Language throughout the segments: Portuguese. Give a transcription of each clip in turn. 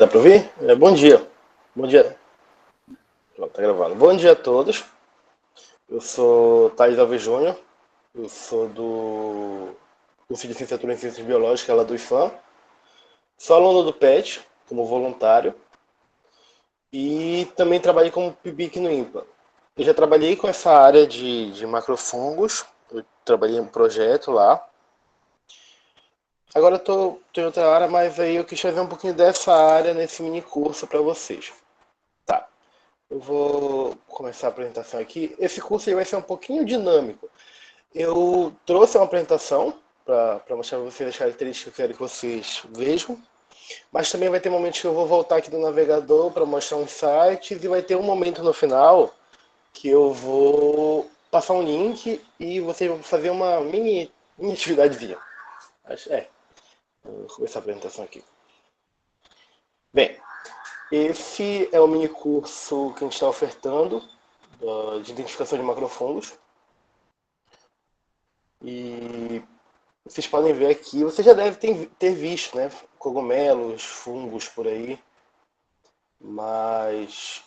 Dá para ouvir? Bom dia. Bom dia. Pronto, tá gravando. Bom dia a todos. Eu sou Thales Alves Júnior. Eu sou do curso de licenciatura em Ciências Biológicas lá do IFAM. Sou aluno do PET, como voluntário. E também trabalhei como PIBIC no INPA. Eu já trabalhei com essa área de macrofungos. Eu trabalhei em um projeto lá. Agora eu tô em outra área, mas aí eu quis fazer um pouquinho dessa área nesse mini curso para vocês. Tá. Eu vou começar a apresentação aqui. Esse curso vai ser um pouquinho dinâmico. Eu trouxe uma apresentação para mostrar para vocês as características que eu quero que vocês vejam, mas também vai ter momentos que eu vou voltar aqui do navegador para mostrar uns sites e vai ter um momento no final que eu vou passar um link e vocês vão fazer uma mini atividadezinha. Vou começar a apresentação aqui. Bem, esse é o mini curso que a gente está ofertando de identificação de macrofungos. E vocês podem ver aqui, você já deve ter visto, né? Cogumelos, fungos por aí, mas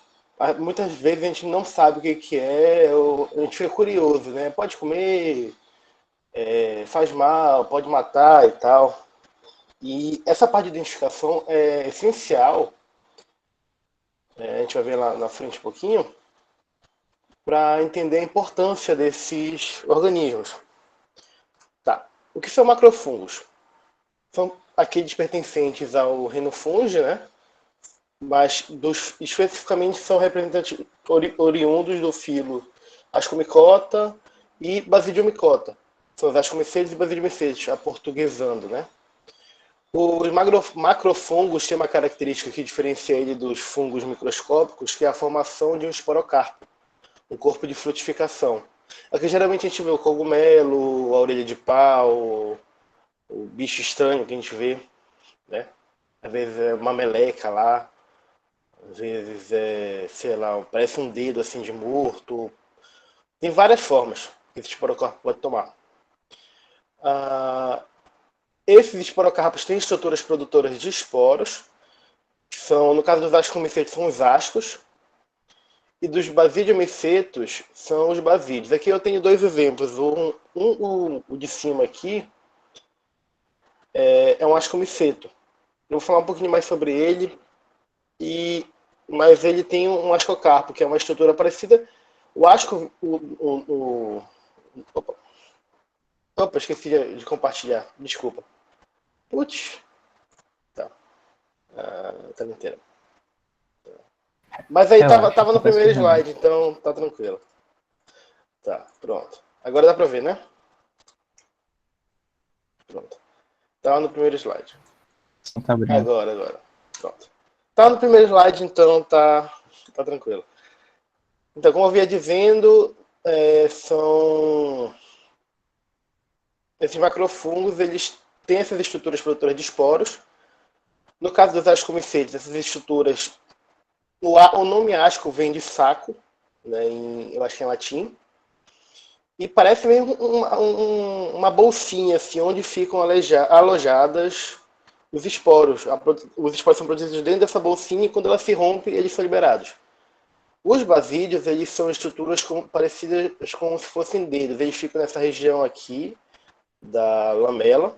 muitas vezes a gente não sabe o que é, a gente fica curioso, né? Pode comer, faz mal, pode matar e tal. E essa parte de identificação é essencial, a gente vai ver lá na frente um pouquinho, para entender a importância desses organismos. Tá. O que são macrofungos? São aqueles pertencentes ao reino fungi, né? Mas especificamente são representantes oriundos do filo Ascomycota e Basidiomycota. São os Ascomycetes e Basidiomycetes, aportuguesando, né? Os macrofungos têm uma característica que diferencia ele dos fungos microscópicos, que é a formação de um esporocarpo, um corpo de frutificação. Aqui geralmente a gente vê o cogumelo, a orelha de pau, o bicho estranho que a gente vê, né? Às vezes é uma meleca lá, às vezes sei lá, parece um dedo assim de morto. Tem várias formas que esse esporocarpo pode tomar. Esses esporocarpos têm estruturas produtoras de esporos, que são, no caso dos ascomicetos, são os ascos, e dos basidiomicetos são os basídeos. Aqui eu tenho dois exemplos. O de cima aqui é um ascomiceto. Eu vou falar um pouquinho mais sobre ele, mas ele tem um ascocarpo, que é uma estrutura parecida. O asco... Opa, esqueci de compartilhar. Desculpa. Putz. Tá. Tá inteira. Mas aí Relaxa, tava no acontece primeiro com o remédio. slide, então tá tranquilo. Tá, pronto. Agora dá pra ver, né? Pronto. Tava no primeiro slide. Não tá abrindo. Agora. Pronto. Tava no primeiro slide, então tá tranquilo. Então, como eu vinha dizendo, são... Esses macrofungos, eles têm essas estruturas produtoras de esporos. No caso dos ascomicetes, essas estruturas... O nome asco vem de saco, né, eu acho que é em latim. E parece mesmo uma bolsinha, assim, onde ficam alojadas os esporos. Os esporos são produzidos dentro dessa bolsinha e quando ela se rompe, eles são liberados. Os basídeos, eles são estruturas parecidas como se fossem dedos. Eles ficam nessa região aqui da lamela.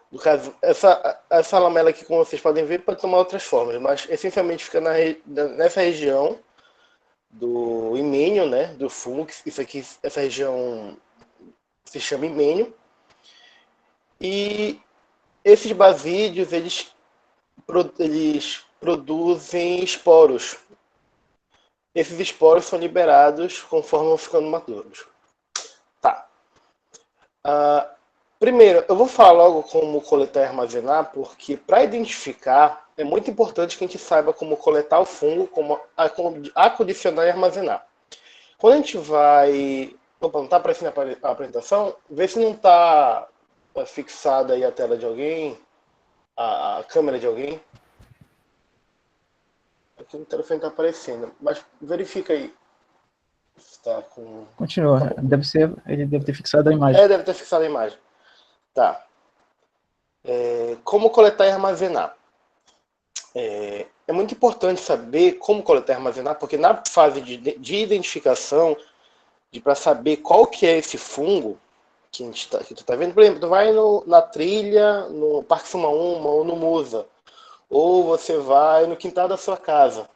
No caso, essa lamela aqui, como vocês podem ver, pode tomar outras formas, mas essencialmente fica nessa região do imênio, né, do fungo. Isso aqui, essa região se chama imênio. E esses basídeos, eles produzem esporos. Esses esporos são liberados conforme vão ficando maduros. Tá. Primeiro, eu vou falar logo como coletar e armazenar, porque para identificar é muito importante que a gente saiba como coletar o fungo, como acondicionar e armazenar. Quando a gente vai... Opa, não está aparecendo a apresentação? Vê se não está fixada aí a tela de alguém, a câmera de alguém. Aqui no telefone está aparecendo, mas verifica aí. Está com... Continua. Tá bom. Ele deve ter fixado a imagem. Deve ter fixado a imagem. Tá. Como coletar e armazenar? É muito importante saber como coletar e armazenar, porque na fase de identificação, para saber qual que é esse fungo que tu tá vendo, por exemplo, tu vai na trilha, no Parque Sumaúma ou no Musa, ou você vai no quintal da sua casa,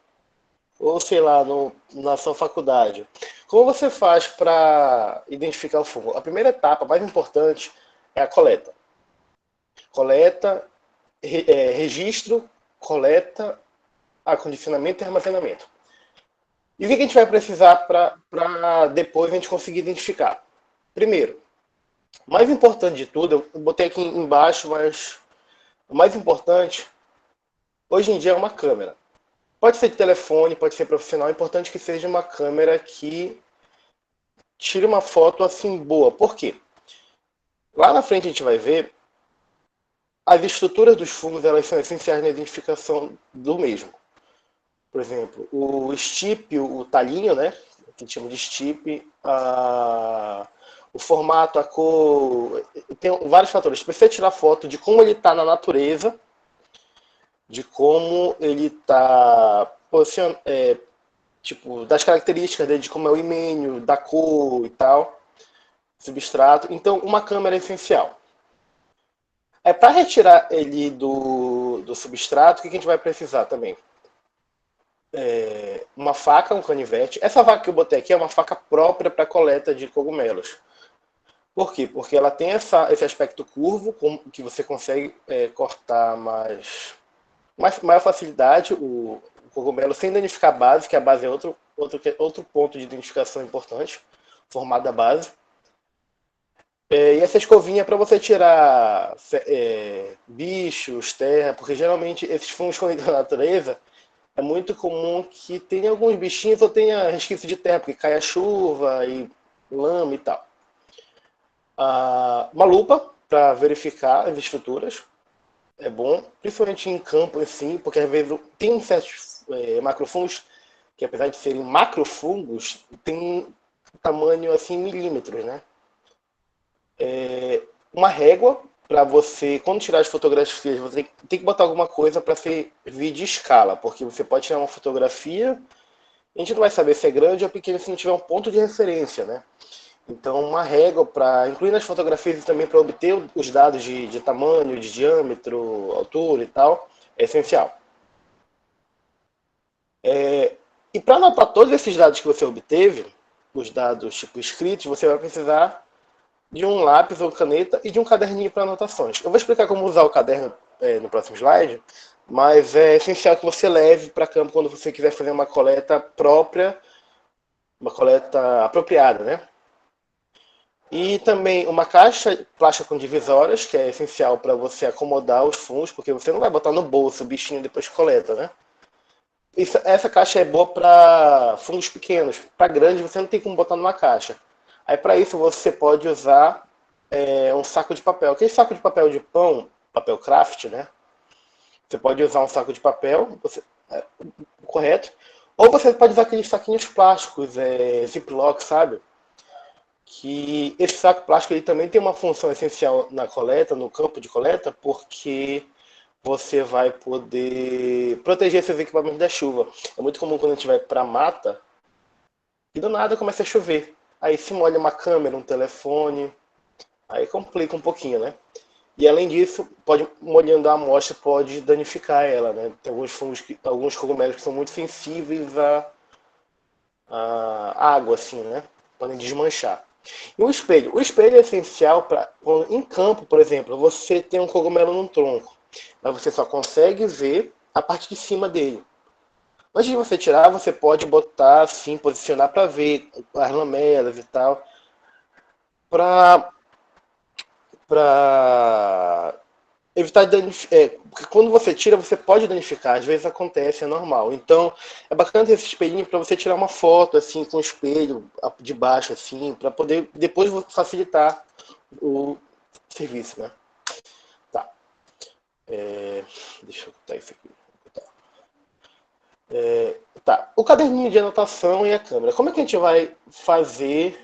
ou sei lá, na sua faculdade. Como você faz para identificar o fungo? A primeira etapa, mais importante, é a coleta. Coleta, registro, coleta, acondicionamento e armazenamento. E o que a gente vai precisar para depois a gente conseguir identificar? Primeiro, o mais importante de tudo, eu botei aqui embaixo, mas o mais importante, hoje em dia, é uma câmera. Pode ser de telefone, pode ser profissional, é importante que seja uma câmera que tire uma foto assim boa. Por quê? Lá na frente a gente vai ver as estruturas dos fungos, elas são essenciais na identificação do mesmo. Por exemplo, o estípio, o talinho, né? Que a gente chama de estipe, o formato, a cor, tem vários fatores. Precisa tirar foto de como ele está na natureza, de como ele está tipo, das características dele, de como é o imênio, da cor e tal, substrato. Então, uma câmera é essencial. Para retirar ele do substrato, o que a gente vai precisar também? Uma faca, um canivete. Essa faca que eu botei aqui é uma faca própria para coleta de cogumelos. Por quê? Porque ela tem esse aspecto curvo, que você consegue cortar maior facilidade o cogumelo sem danificar a base, que a base é outro ponto de identificação importante, formato da base. E essa escovinha é para você tirar bichos, terra, porque geralmente esses fungos quando entram na natureza, é muito comum que tenha alguns bichinhos ou tenha resquício de terra, porque cai a chuva e lama e tal. Uma lupa para verificar as estruturas é bom, principalmente em campo assim, porque às vezes tem certos macrofungos que, apesar de serem macrofungos, tem tamanho assim em milímetros, né? Uma régua para você, quando tirar as fotografias, você tem que botar alguma coisa para servir de escala, porque você pode tirar uma fotografia, a gente não vai saber se é grande ou pequena se não tiver um ponto de referência, né? Então, uma régua para incluir nas fotografias e também para obter os dados de tamanho, de diâmetro, altura e tal, é essencial. E para anotar todos esses dados que você obteve, os dados tipo escritos, você vai precisar de um lápis ou caneta e de um caderninho para anotações. Eu vou explicar como usar o caderno no próximo slide, mas é essencial que você leve para campo quando você quiser fazer uma coleta própria, uma coleta apropriada, né? E também uma caixa plástica com divisórias, que é essencial para você acomodar os fungos, porque você não vai botar no bolso o bichinho depois que coleta, né? Essa caixa é boa para fungos pequenos. Para grandes, você não tem como botar numa caixa. Aí, para isso, você pode usar um saco de papel. Aquele saco de papel de pão, papel craft, né? Você pode usar um saco de papel, correto. Ou você pode usar aqueles saquinhos plásticos, Ziploc, sabe? Que esse saco plástico ele também tem uma função essencial na coleta, no campo de coleta, porque você vai poder proteger seus equipamentos da chuva. É muito comum quando a gente vai para a mata e do nada começa a chover. Aí se molha uma câmera, um telefone, aí complica um pouquinho, né? E além disso, molhando a amostra pode danificar ela, né? Tem alguns cogumelos que são muito sensíveis à água, assim, né? Podem desmanchar. E o espelho? O espelho é essencial para, em campo, por exemplo, você tem um cogumelo num tronco, mas você só consegue ver a parte de cima dele. Antes de você tirar, você pode botar assim, posicionar para ver as lamelas e tal, para evitar porque quando você tira, você pode danificar, às vezes acontece, é normal. Então, é bacana ter esse espelhinho para você tirar uma foto assim com o espelho de baixo assim, para poder depois facilitar o serviço, né? Tá. Deixa eu botar isso aqui. Tá. O caderninho de anotação e a câmera. Como é que a gente vai fazer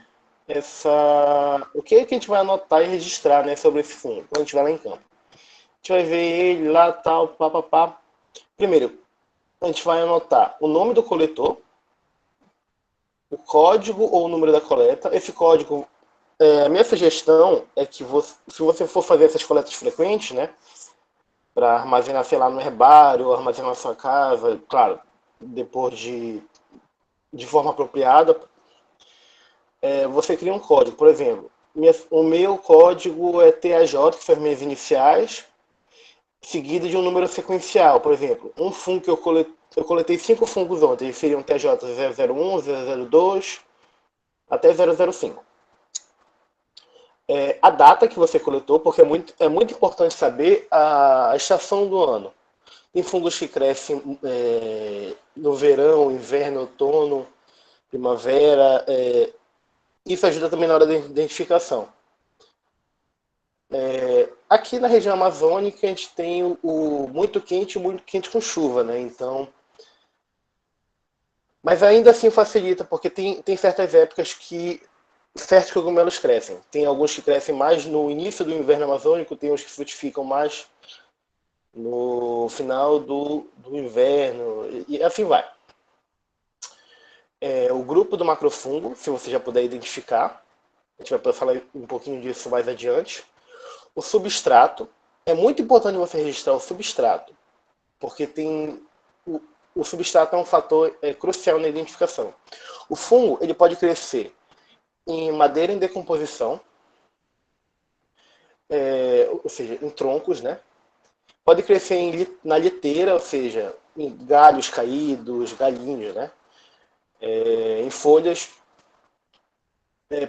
o que a gente vai anotar e registrar, né, sobre esse fundo quando a gente vai lá em campo? A gente vai ver ele lá, tal, papapá. Primeiro, a gente vai anotar o nome do coletor, o código ou o número da coleta. Esse código, a minha sugestão é que se você for fazer essas coletas frequentes, né, para armazenar, sei lá, no herbário, ou armazenar na sua casa, claro, depois de forma apropriada, você cria um código. Por exemplo, o meu código é TAJ, que são as minhas iniciais, seguido de um número sequencial. Por exemplo, um fungo que eu coletei 5 fungos ontem, eles seriam TJ 001, 002 até 005. A data que você coletou, porque é muito importante saber a estação do ano. Tem fungos que crescem no verão, inverno, outono, primavera. Isso ajuda também na hora da identificação. Aqui na região amazônica a gente tem o muito quente com chuva, né? Então, mas ainda assim facilita, porque tem certas épocas que certos cogumelos crescem. Tem alguns que crescem mais no início do inverno amazônico, tem uns que frutificam mais no final do inverno, e assim vai. O grupo do macrofungo, se você já puder identificar, a gente vai falar um pouquinho disso mais adiante. O substrato, é muito importante você registrar o substrato, porque o substrato é um fator crucial na identificação. O fungo ele pode crescer em madeira em decomposição, ou seja, em troncos, né? Pode crescer na liteira, ou seja, em galhos caídos, galhinhos, né? Em folhas.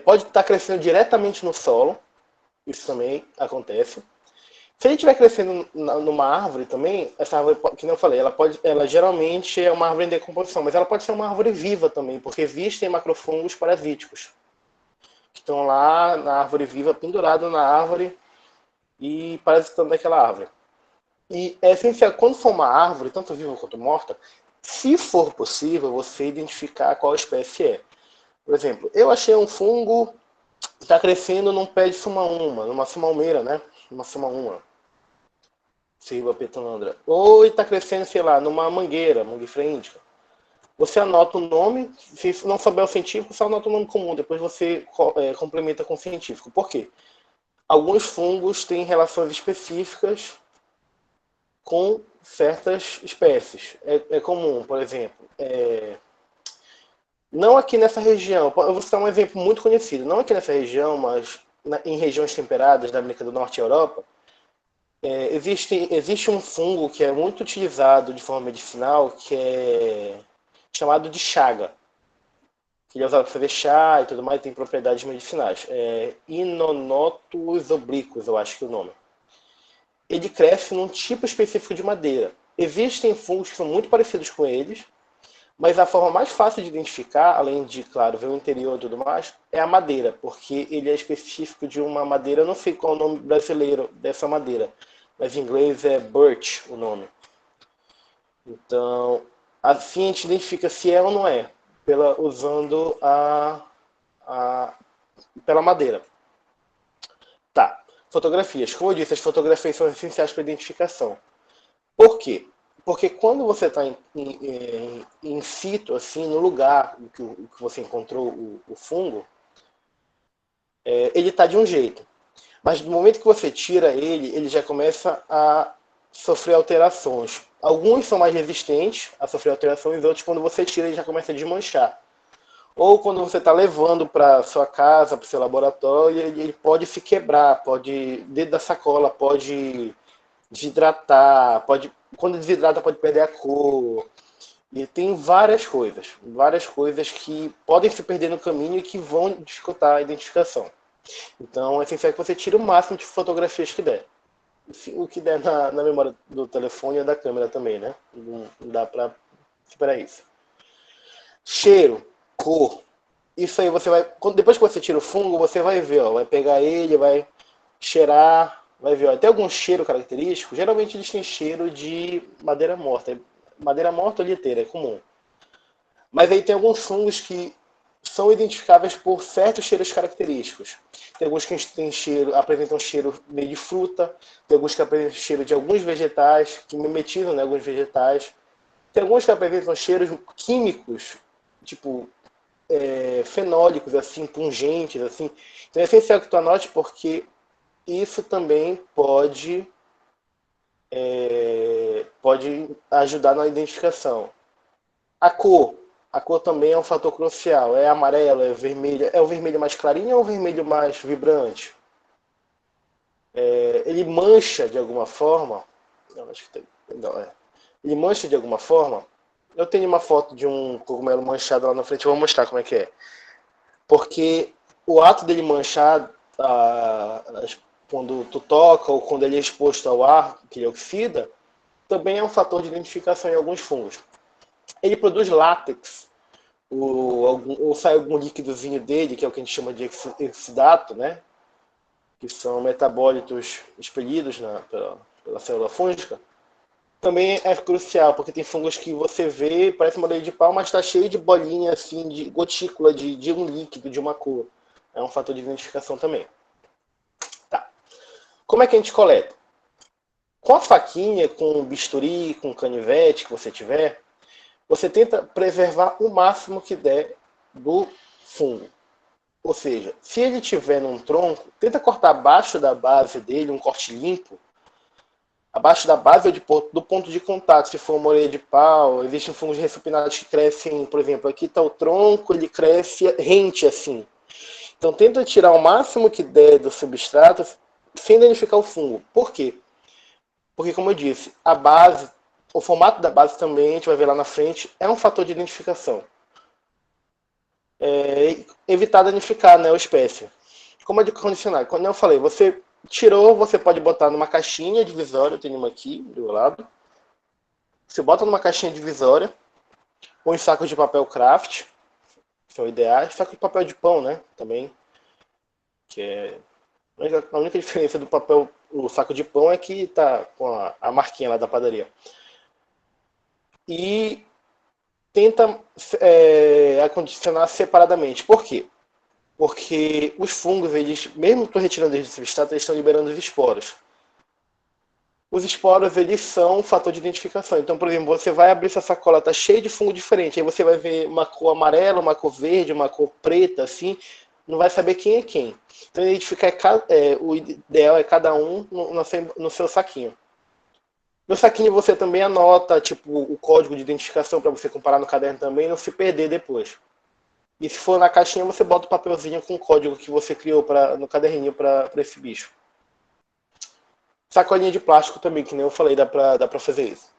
Pode estar crescendo diretamente no solo, isso também acontece. Se ele estiver crescendo numa árvore também, essa árvore, que nem eu falei, ela geralmente é uma árvore em decomposição, mas ela pode ser uma árvore viva também, porque existem macrofungos parasíticos que estão lá na árvore viva, pendurado na árvore e parasitando daquela árvore. E é essencial, quando for uma árvore, tanto viva quanto morta, se for possível, você identificar qual espécie é. Por exemplo, eu achei um fungo que está crescendo num pé de sumaúma, numa sumalmeira, né? Uma sumaúma, Silva petonandra. Ou está crescendo, sei lá, numa mangueira, mangueira índica. Você anota o nome, se não souber o científico, só anota o nome comum, depois você complementa com o científico. Por quê? Alguns fungos têm relações específicas com certas espécies. É comum, por exemplo, não aqui nessa região, eu vou citar um exemplo muito conhecido, não aqui nessa região, mas em regiões temperadas da América do Norte e Europa, existe um fungo que é muito utilizado de forma medicinal, que é chamado de chaga. Que ele é usado para fazer chá e tudo mais, tem propriedades medicinais. Inonotus obliquus, eu acho que é o nome. Ele cresce num tipo específico de madeira. Existem fungos que são muito parecidos com eles, mas a forma mais fácil de identificar, além de, claro, ver o interior e tudo mais, é a madeira, porque ele é específico de uma madeira, eu não sei qual é o nome brasileiro dessa madeira, mas em inglês é birch o nome. Então, assim a gente identifica se é ou não é, usando pela madeira. Tá. Fotografias. Como eu disse, as fotografias são essenciais para a identificação. Por quê? Porque quando você está em situ, assim, no lugar que você encontrou o fungo, ele está de um jeito. Mas no momento que você tira ele já começa a sofrer alterações. Alguns são mais resistentes a sofrer alterações, outros, quando você tira, ele já começa a desmanchar. Ou quando você está levando para sua casa, para o seu laboratório, ele pode se quebrar, dentro da sacola pode desidratar, quando desidrata pode perder a cor. E tem várias coisas que podem se perder no caminho e que vão dificultar a identificação. Então é essencial que você tire o máximo de fotografias que der. O que der na memória do telefone e da câmera também, né? Não dá para superar isso. Cheiro, cor. Isso aí você vai... Depois que você tira o fungo, você vai ver, ó, vai pegar ele, vai cheirar, vai ver, ó, tem algum cheiro característico. Geralmente eles têm cheiro de madeira morta. Madeira morta ou liteira, é comum. Mas aí tem alguns fungos que são identificáveis por certos cheiros característicos. Tem alguns que apresentam cheiro meio de fruta, tem alguns que apresentam cheiro de alguns vegetais, que mimetizam, né, alguns vegetais. Tem alguns que apresentam cheiros químicos, tipo fenólicos, assim, pungentes, assim. Então é essencial que tu anote, porque isso também pode ajudar na identificação. A cor. A cor também é um fator crucial. É amarelo, é vermelho. É o vermelho mais clarinho ou o vermelho mais vibrante? Ele mancha de alguma forma. Não, acho que não, ele mancha de alguma forma. Eu tenho uma foto de um cogumelo manchado lá na frente, eu vou mostrar como é que é. Porque o ato dele manchar, quando tu toca ou quando ele é exposto ao ar, que ele oxida, também é um fator de identificação em alguns fungos. Ele produz látex, ou sai algum líquidozinho dele, que é o que a gente chama de exudato, né? Que são metabólitos expelidos pela célula fúngica. Também é crucial, porque tem fungos que você vê, parece uma orelha de pau, mas está cheio de bolinha, assim, de gotícula de um líquido, de uma cor. É um fator de identificação também. Tá. Como é que a gente coleta? Com a faquinha, com o bisturi, com o canivete que você tiver, você tenta preservar o máximo que der do fungo. Ou seja, se ele estiver num tronco, tenta cortar abaixo da base dele, um corte limpo, abaixo da base do ponto de contato. Se for uma orelha de pau, existem fungos ressupinados que crescem, por exemplo, aqui está o tronco, ele cresce rente assim. Então tenta tirar o máximo que der do substrato sem danificar o fungo. Por quê? Porque, como eu disse, a base, o formato da base também, a gente vai ver lá na frente, é um fator de identificação. Evitar danificar, né, a espécie. Como é de condicionar? Quando eu falei, você tirou, você pode botar numa caixinha divisória, eu tenho uma aqui do meu lado. Você bota numa caixinha divisória, ou em sacos de papel craft, são ideais. Saco de papel de pão, né, também, que é a única diferença do papel, o saco de pão é que tá com a marquinha lá da padaria. E tenta acondicionar separadamente. Por quê? Porque os fungos, eles, mesmo tu retirando eles do substrato, eles estão liberando os esporos. Os esporos, eles são um fator de identificação. Então, por exemplo, você vai abrir essa sacola, tá cheio de fungo diferente. Aí você vai ver uma cor amarela, uma cor verde, uma cor preta, assim. Não vai saber quem é quem. Então, identificar o ideal é cada um no seu saquinho. No saquinho você também anota tipo, o código de identificação para você comparar no caderno também e não se perder depois. E se for na caixinha, você bota o papelzinho com o código que você criou no caderninho para esse bicho. Sacolinha de plástico também, que nem eu falei, dá para fazer isso.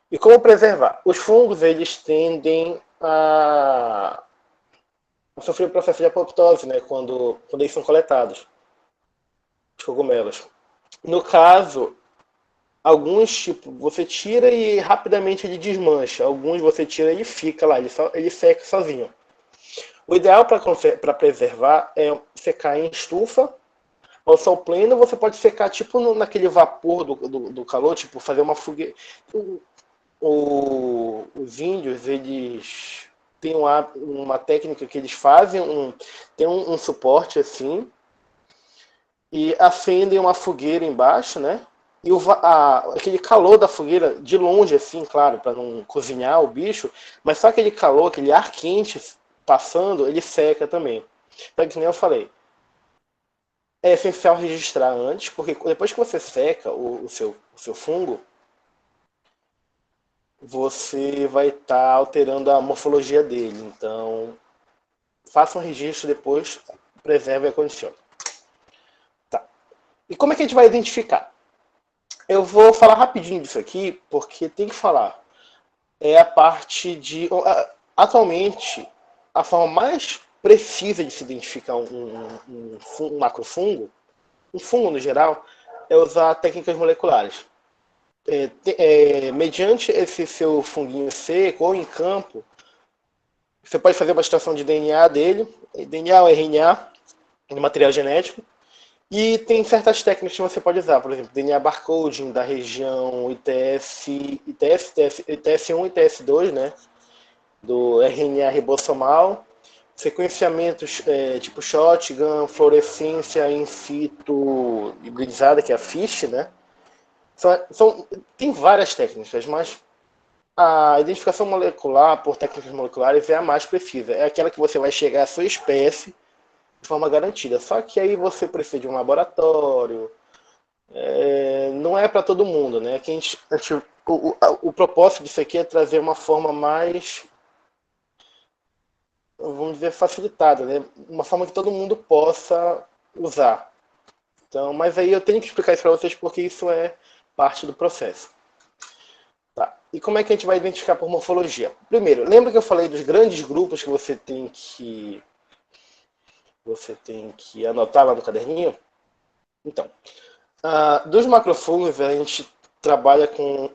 E como preservar? Os fungos, eles tendem a sofrer o processo de apoptose, né, quando eles são coletados, os cogumelos. No caso, alguns, tipo, você tira e rapidamente ele desmancha. Alguns você tira e fica lá, ele seca sozinho. O ideal para preservar é secar em estufa. Ao sol pleno, você pode secar tipo naquele vapor do calor, tipo fazer uma fogueira. Os índios, eles têm uma técnica que eles fazem, tem um suporte assim, e acendem uma fogueira embaixo, né? E aquele calor da fogueira, de longe, assim, claro, para não cozinhar o bicho, mas só aquele calor, aquele ar quente passando, ele seca também. Então, que nem eu falei, é essencial registrar antes, porque depois que você seca o seu fungo, você vai estar alterando a morfologia dele. Então, faça um registro depois, preserve a condição. Tá. E como é que a gente vai identificar? Eu vou falar rapidinho disso aqui, porque tem que falar. É a parte de... Atualmente, a forma mais precisa de se identificar um macrofungo, um fungo no geral, é usar técnicas moleculares. Mediante esse seu funguinho seco ou em campo, você pode fazer uma extração de DNA dele, DNA ou RNA, de material genético, e tem certas técnicas que você pode usar, por exemplo, DNA barcoding da região ITS1 e ITS2, né, do RNA ribossomal. sequenciamentos tipo shotgun, fluorescência in situ hibridizada, que é a FISH, né? Tem várias técnicas, mas a identificação molecular por técnicas moleculares é a mais precisa. É aquela que você vai chegar à sua espécie de forma garantida. Só que aí você precisa de um laboratório. Não é para todo mundo, né? O propósito disso aqui é trazer uma forma mais, vamos dizer, facilitada, né? Uma forma que todo mundo possa usar. Então, mas aí eu tenho que explicar isso para vocês porque isso é parte do processo. Tá. E como é que a gente vai identificar por morfologia? Primeiro, lembra que eu falei dos grandes grupos que você tem que anotar lá no caderninho? Então, dos macrofungos, a gente trabalha com...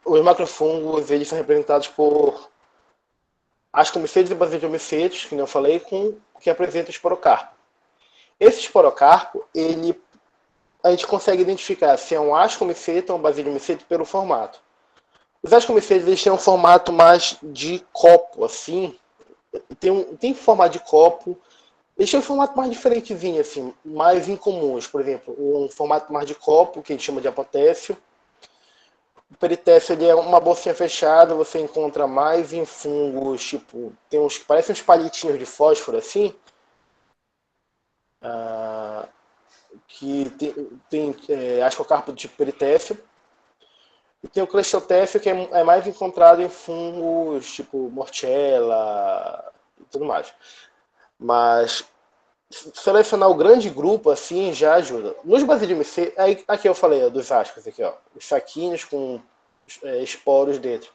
Os macrofungos, eles são representados por ascomicêtios e basidiomicêtios, que eu falei, que apresentam esporocarpo. Esse esporocarpo, a gente consegue identificar se é um ascomicete ou um basidiomicete pelo formato. Os ascomicêtios, eles têm um formato mais de copo, assim. Tem formato de copo. Eles têm um formato mais diferentezinho, assim, mais incomuns. Por exemplo, um formato mais de copo, que a gente chama de apotécio. O peritécio, ele é uma bolsinha fechada, você encontra mais em fungos, tipo, parecem uns palitinhos de fósforo, assim. Que tem ascocarpo do tipo peritécio. E tem o cleistotécio, que é mais encontrado em fungos tipo mortella e tudo mais. Mas selecionar o grande grupo assim já ajuda. Nos basidiomicêtios, aqui eu falei dos ascos, aqui, ó, os saquinhos com esporos dentro.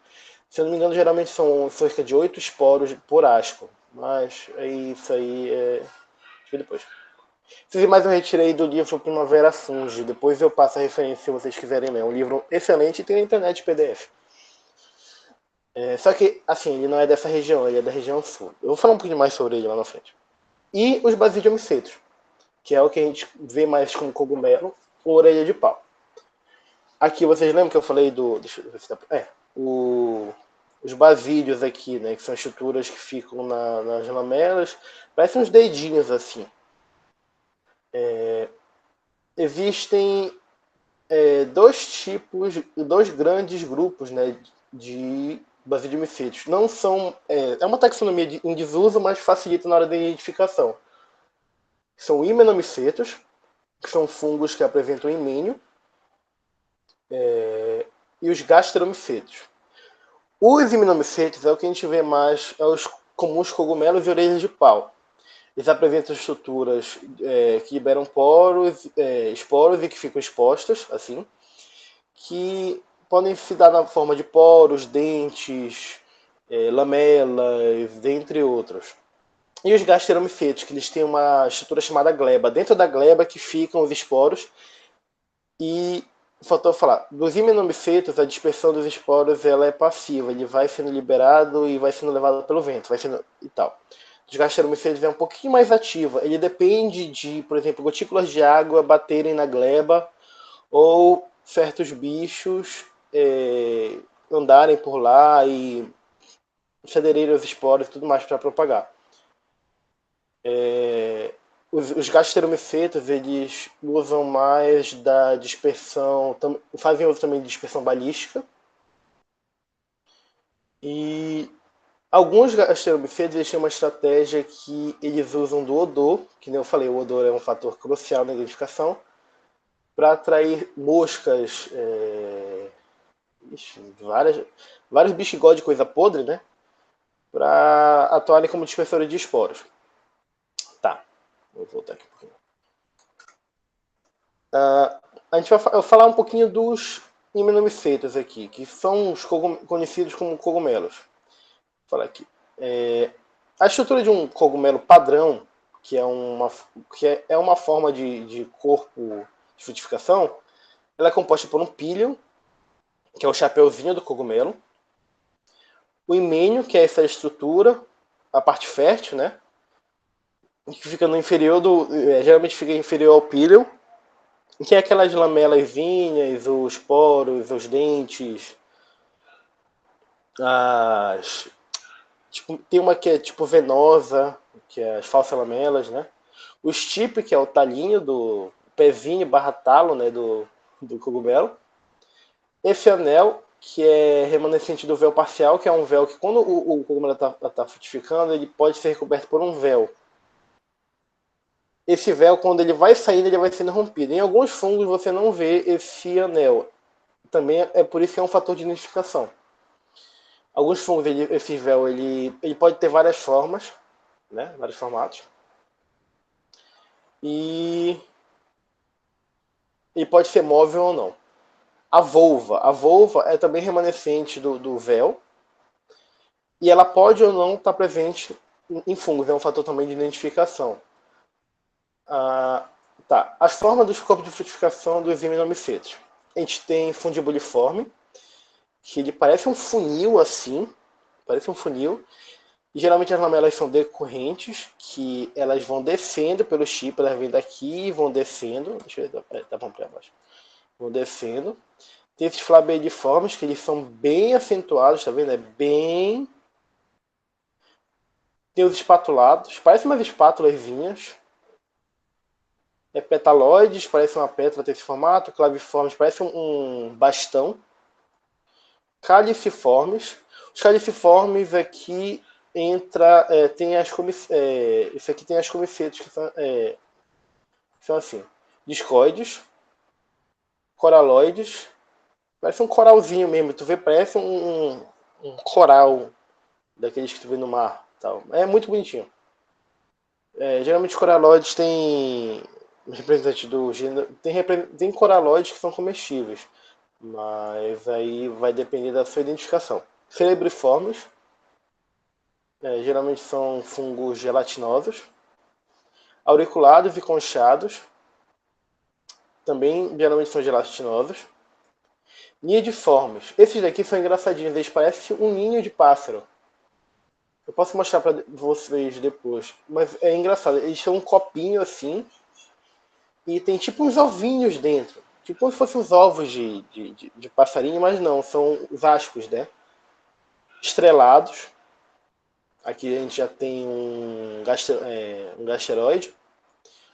Se eu não me engano, geralmente são cerca de 8 esporos por asco. Mas isso aí depois. Essas imagens eu retirei do livro Primavera Funge. Depois eu passo a referência se vocês quiserem ler. É um livro excelente e tem na internet PDF. Só que, assim, ele não é dessa região, ele é da região sul. Eu vou falar um pouquinho mais sobre ele lá na frente. E os basidiomicêtios, que é o que a gente vê mais como cogumelo ou orelha de pau. Aqui, vocês lembram que eu falei os basídeos aqui, né, que são estruturas que ficam nas lamelas, parecem uns dedinhos assim. Existem dois grandes grupos, né, de basidiomicêtios. Não são, é uma taxonomia em desuso, mas facilita na hora da identificação. São himenomicêtos, que são fungos que apresentam imênio, e os gasteromicêtos. Os himenomicêtos é o que a gente vê mais, os comuns cogumelos e orelhas de pau. Eles apresentam estruturas que liberam esporos e que ficam expostas, assim, que podem se dar na forma de poros, dentes, lamelas, dentre outros. E os gasteromicêtos, que eles têm uma estrutura chamada gleba. Dentro da gleba que ficam os esporos. E faltou falar, dos himenomicêtos, a dispersão dos esporos ela é passiva. Ele vai sendo liberado e vai sendo levado pelo vento, vai sendo e tal. Os gasteromicêtos é um pouquinho mais ativa. Ele depende de, por exemplo, gotículas de água baterem na gleba ou certos bichos andarem por lá e cederem os esporos e tudo mais para propagar. Os gasteromicêtos, eles usam mais da dispersão, fazem uso também de dispersão balística. E alguns gasteromicêtos, eles têm uma estratégia que eles usam do odor, que nem eu falei, o odor é um fator crucial na identificação, para atrair moscas, vários bichigó de coisa podre, né? Para atuarem como dispersores de esporos. Tá, vou voltar aqui um pouquinho. A gente vai falar um pouquinho dos himenomicêtos aqui, que são os conhecidos como cogumelos. Vou falar aqui. A estrutura de um cogumelo padrão, que é uma forma de corpo de frutificação, ela é composta por um píleo, que é o chapeuzinho do cogumelo, o himênio, que é essa estrutura, a parte fértil, né? Que fica no inferior geralmente fica inferior ao píleo, que é aquelas lamelazinhas, os poros, os dentes, Tipo, tem uma que é tipo venosa, que é as falsas lamelas, né? O stipe, que é o talinho do pezinho barra talo, né, do cogumelo. Esse anel, que é remanescente do véu parcial, que é um véu que quando o cogumelo está frutificando, ele pode ser recoberto por um véu. Esse véu, quando ele vai saindo, ele vai sendo rompido. Em alguns fungos você não vê esse anel. Também é por isso que é um fator de identificação. Alguns fungos, esse véu, ele pode ter várias formas, né? Vários formatos. E ele pode ser móvel ou não. A volva é também remanescente do véu. E ela pode ou não estar presente em fungos. É um fator também de identificação. Tá. As formas dos corpos de frutificação dos himenomicetos. A gente tem fundibuliforme, que ele parece um funil assim. Parece um funil. E geralmente as lamelas são decorrentes, que elas vão descendo pelo chip, elas vêm daqui e vão descendo. Deixa eu ver, tá bom para baixo. Vão descendo. Tem esses flabeliformes, que eles são bem acentuados, tá vendo? É bem... Tem os espatulados, parecem umas espátulazinhas. Petaloides, parece uma pétala, tem esse formato. Claviformes, parece um bastão. Caliciformes. Os caliciformes aqui entra, tem as isso aqui tem as comicetas, que são assim, discoides, coraloides, parece um coralzinho mesmo, tu vê, parece um coral daqueles que tu vê no mar, tal. É muito bonitinho. Geralmente os coraloides têm representantes do gênero, tem coraloides que são comestíveis, mas aí vai depender da sua identificação. Cerebriformes, geralmente são fungos gelatinosos. Auriculados e conchados, também geralmente são gelatinosos. Nidiformes, esses daqui são engraçadinhos, eles parecem um ninho de pássaro. Eu posso mostrar para vocês depois, mas é engraçado, eles têm um copinho assim, e tem tipo uns ovinhos dentro, tipo como se fossem os ovos de passarinho, mas não, são os ascos, né? Estrelados. Aqui a gente já tem um gasteroide.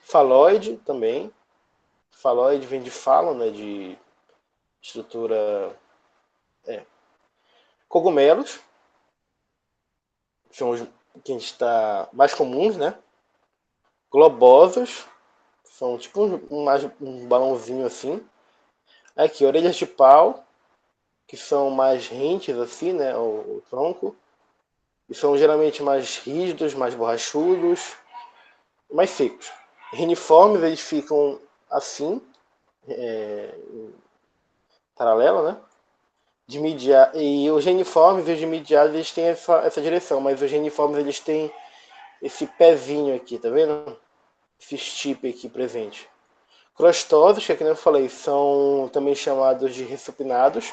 Faloide também. Faloide vem de falo, né? De estrutura... Cogumelos. São os que a gente está mais comuns, né? Globosos. São tipo um balãozinho assim. Aqui, orelhas de pau, que são mais rentes assim, né? O tronco. E são geralmente mais rígidos, mais borrachudos, mais secos. Reniformes, eles ficam assim, paralelo, né? E os geniformes e os gemidiados, eles têm essa direção, mas os geniformes, eles têm esse pezinho aqui, tá vendo? Esse stipe aqui presente. Crostosos, que aqui eu falei, são também chamados de ressupinados,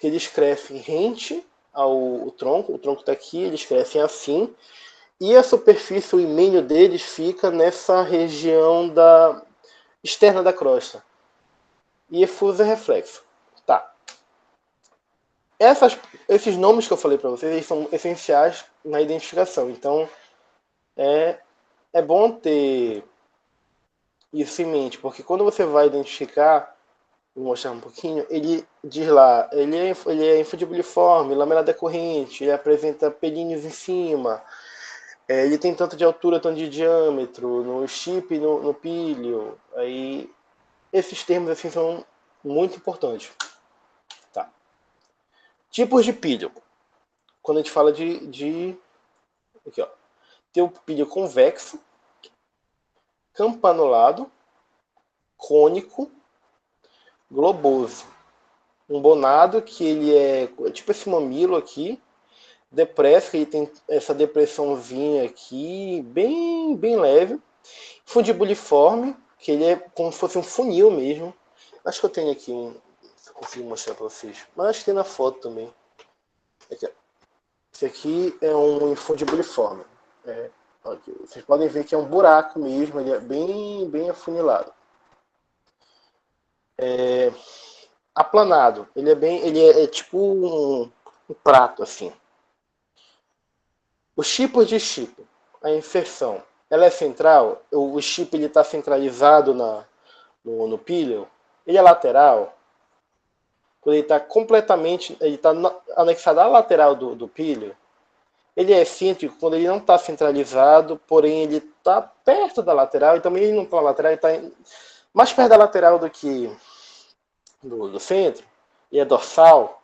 que eles crescem rente ao tronco. O tronco está aqui, eles crescem assim, e a superfície, o emênio deles fica nessa região externa da crosta. E efuso é reflexo. Tá. Esses nomes que eu falei para vocês, eles são essenciais na identificação. Então, é bom ter isso em mente, porque quando você vai identificar, vou mostrar um pouquinho, ele diz lá, ele é infundibuliforme, lamela decorrente, ele apresenta pelinhos em cima, ele tem tanto de altura, tanto de diâmetro, no chip, no pílio. Aí, esses termos assim são muito importantes. Tá. Tipos de pílio. Quando a gente fala aqui, ó, tem o pílio convexo, campanulado, cônico, globoso. Um bonado que ele é tipo esse mamilo aqui, depresso, que ele tem essa depressãozinha aqui, bem leve. Fundibuliforme, que ele é como se fosse um funil mesmo. Acho que eu tenho aqui se eu consigo mostrar para vocês. Mas acho que tem na foto também. Aqui, esse aqui é um infundibuliforme. Aqui, vocês podem ver que é um buraco mesmo, ele é bem afunilado. Aplanado, ele é tipo um prato assim. Os tipos de chip, a inserção, ela é central? O chip está centralizado no píleo? Ele é lateral? Quando ele está completamente, ele está anexado à lateral do píleo? Ele é excêntrico quando ele não está centralizado, porém ele está perto da lateral, e também ele não está na lateral, ele está mais perto da lateral do que do centro. Ele é dorsal,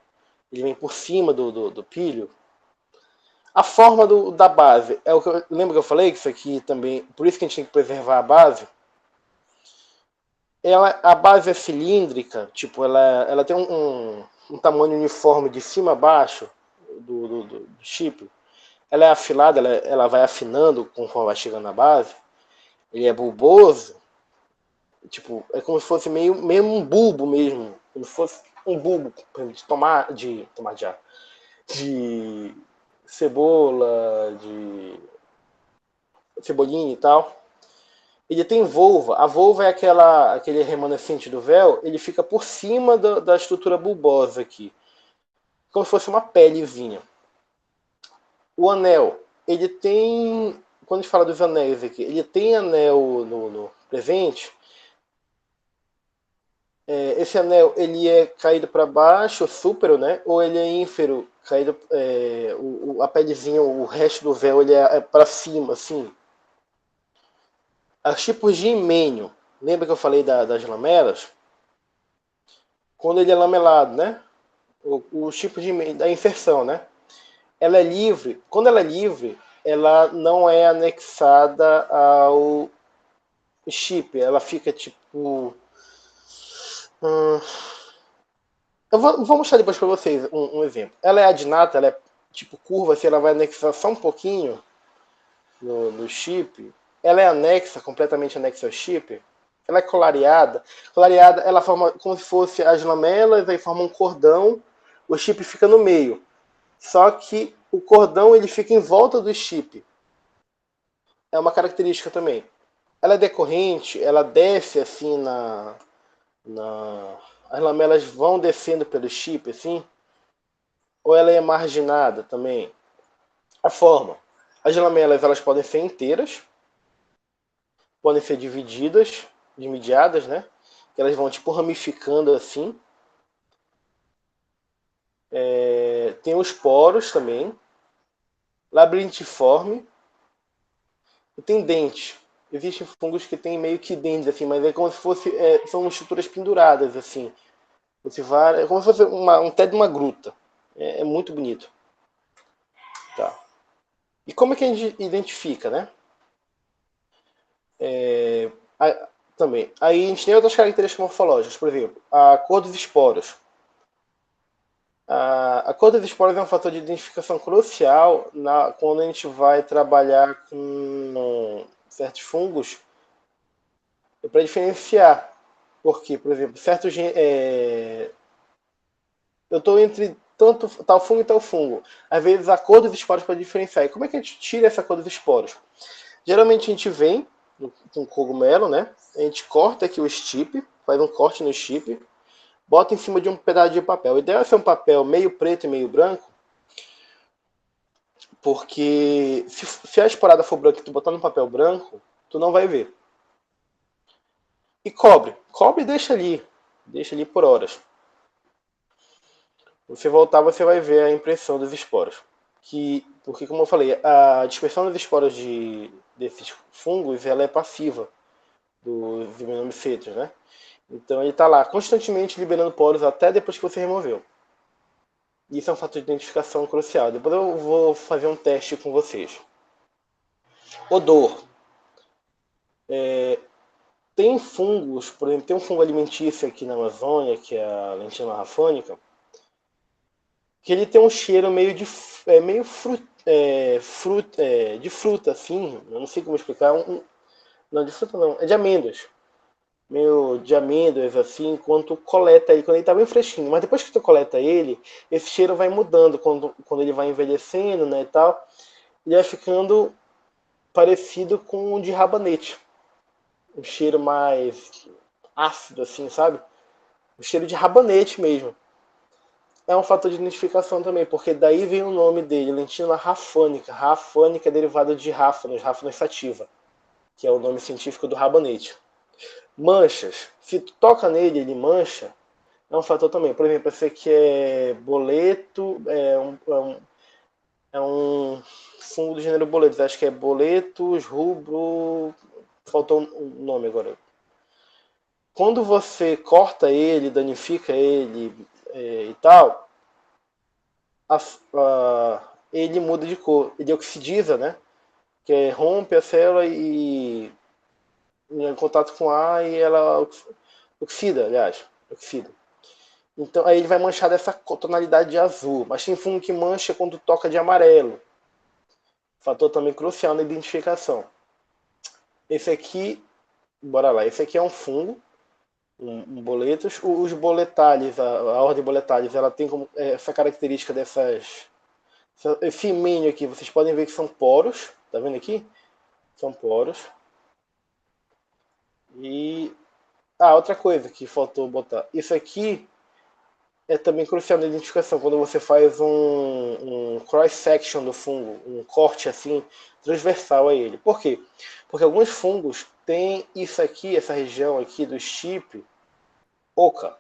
ele vem por cima do píleo. A forma da base, é o que lembra que eu falei que isso aqui também, por isso que a gente tem que preservar a base. A base é cilíndrica, tipo, ela tem um tamanho uniforme de cima a baixo do chip. Ela é afilada, ela vai afinando conforme vai chegando na base. Ele é bulboso, tipo, é como se fosse meio um bulbo mesmo, como se fosse um bulbo de cebola, de cebolinha e tal. Ele tem volva. A volva é aquele remanescente do véu, ele fica por cima da estrutura bulbosa aqui, como se fosse uma pelezinha. O anel, ele tem, quando a gente fala dos anéis aqui, ele tem anel no presente. Esse anel, ele é caído para baixo, súpero, né? Ou ele é ínfero, caído, a pelezinha, o resto do véu, ele é para cima, assim. Os tipos de himênio, lembra que eu falei das lamelas? Quando ele é lamelado, né? Os tipos de himênio, da inserção, né? Ela é livre. Quando ela é livre, ela não é anexada ao chip. Ela fica tipo... eu vou mostrar depois para vocês um exemplo. Ela é adinata, ela é tipo curva, se ela vai anexar só um pouquinho no chip. Ela é anexa, completamente anexa ao chip. Ela é colareada. Colareada, ela forma como se fosse as lamelas, aí forma um cordão. O chip fica no meio. Só que o cordão ele fica em volta do chip. É uma característica também. Ela é decorrente, ela desce assim as lamelas vão descendo pelo chip assim, ou ela é marginada também. A forma. As lamelas elas podem ser inteiras, podem ser divididas, desmediadas, né? Elas vão tipo ramificando assim. Tem os poros também, labirintiforme, e tem dente. Existem fungos que tem meio que dentes assim, mas é como se fosse são estruturas penduradas assim. É como se fosse um té de uma gruta. É muito bonito. Tá. E como é que a gente identifica, né? Também. Aí a gente tem outras características morfológicas, por exemplo, a cor dos esporos. A cor dos esporos é um fator de identificação crucial quando a gente vai trabalhar com certos fungos para diferenciar. Porque, por exemplo, certos eu estou entre tal fungo e tal fungo. Às vezes a cor dos esporos para diferenciar. E como é que a gente tira essa cor dos esporos? Geralmente a gente vem com cogumelo, né? A gente corta aqui o chip, faz um corte no chip, bota em cima de um pedaço de papel. O ideal é ser um papel meio preto e meio branco, porque se a esporada for branca e tu botar no papel branco, tu não vai ver. E cobre. Cobre e deixa ali por horas. Você voltar, você vai ver a impressão dos esporos. Porque, como eu falei, a dispersão dos esporos desses fungos ela é passiva dos imunomicéticos, né? Então ele está lá constantemente liberando poros até depois que você removeu. Isso é um fator de identificação crucial. Depois eu vou fazer um teste com vocês. Odor. Tem fungos, por exemplo, tem um fungo alimentício aqui na Amazônia, que é a lentilha marrafônica, que ele tem um cheiro meio de fruta, assim, eu não sei como explicar. Não, de fruta não, é de amêndoas. Meio de amêndoas, assim, enquanto coleta ele, quando ele tá bem fresquinho. Mas depois que tu coleta ele, esse cheiro vai mudando quando ele vai envelhecendo, né, e tal. Ele vai ficando parecido com o de rabanete. Um cheiro mais ácido, assim, sabe? Um cheiro de rabanete mesmo. é um fator de identificação também, porque daí vem o nome dele, lentina rafânica. Rafânica é derivada de ráfanos, ráfanos sativa, que é o nome científico do rabanete. Manchas. Se tu toca nele, ele mancha, é um fator também. Por exemplo, esse aqui é boleto, é um fungo do gênero boletos. Acho que é boletos, rubro... Faltou um nome agora. Quando você corta ele, danifica ele e tal, ele muda de cor. Ele oxidiza, né? Que rompe a célula e em contato com ar e ela oxida, aliás. Oxida. Então aí ele vai manchar dessa tonalidade de azul. Mas tem fungo que mancha quando toca de amarelo. Fator também crucial na identificação. Esse aqui, bora lá. Esse aqui é um fungo, um boletos. Os boletales, a ordem boletales, ela tem como, essa característica dessas... Esse himênio aqui, vocês podem ver que são poros. Tá vendo aqui? São poros. E... outra coisa que faltou botar. Isso aqui é também crucial na identificação, quando você faz um cross-section do fungo, um corte assim, transversal a ele. Por quê? Porque alguns fungos têm isso aqui, essa região aqui do chip, oca.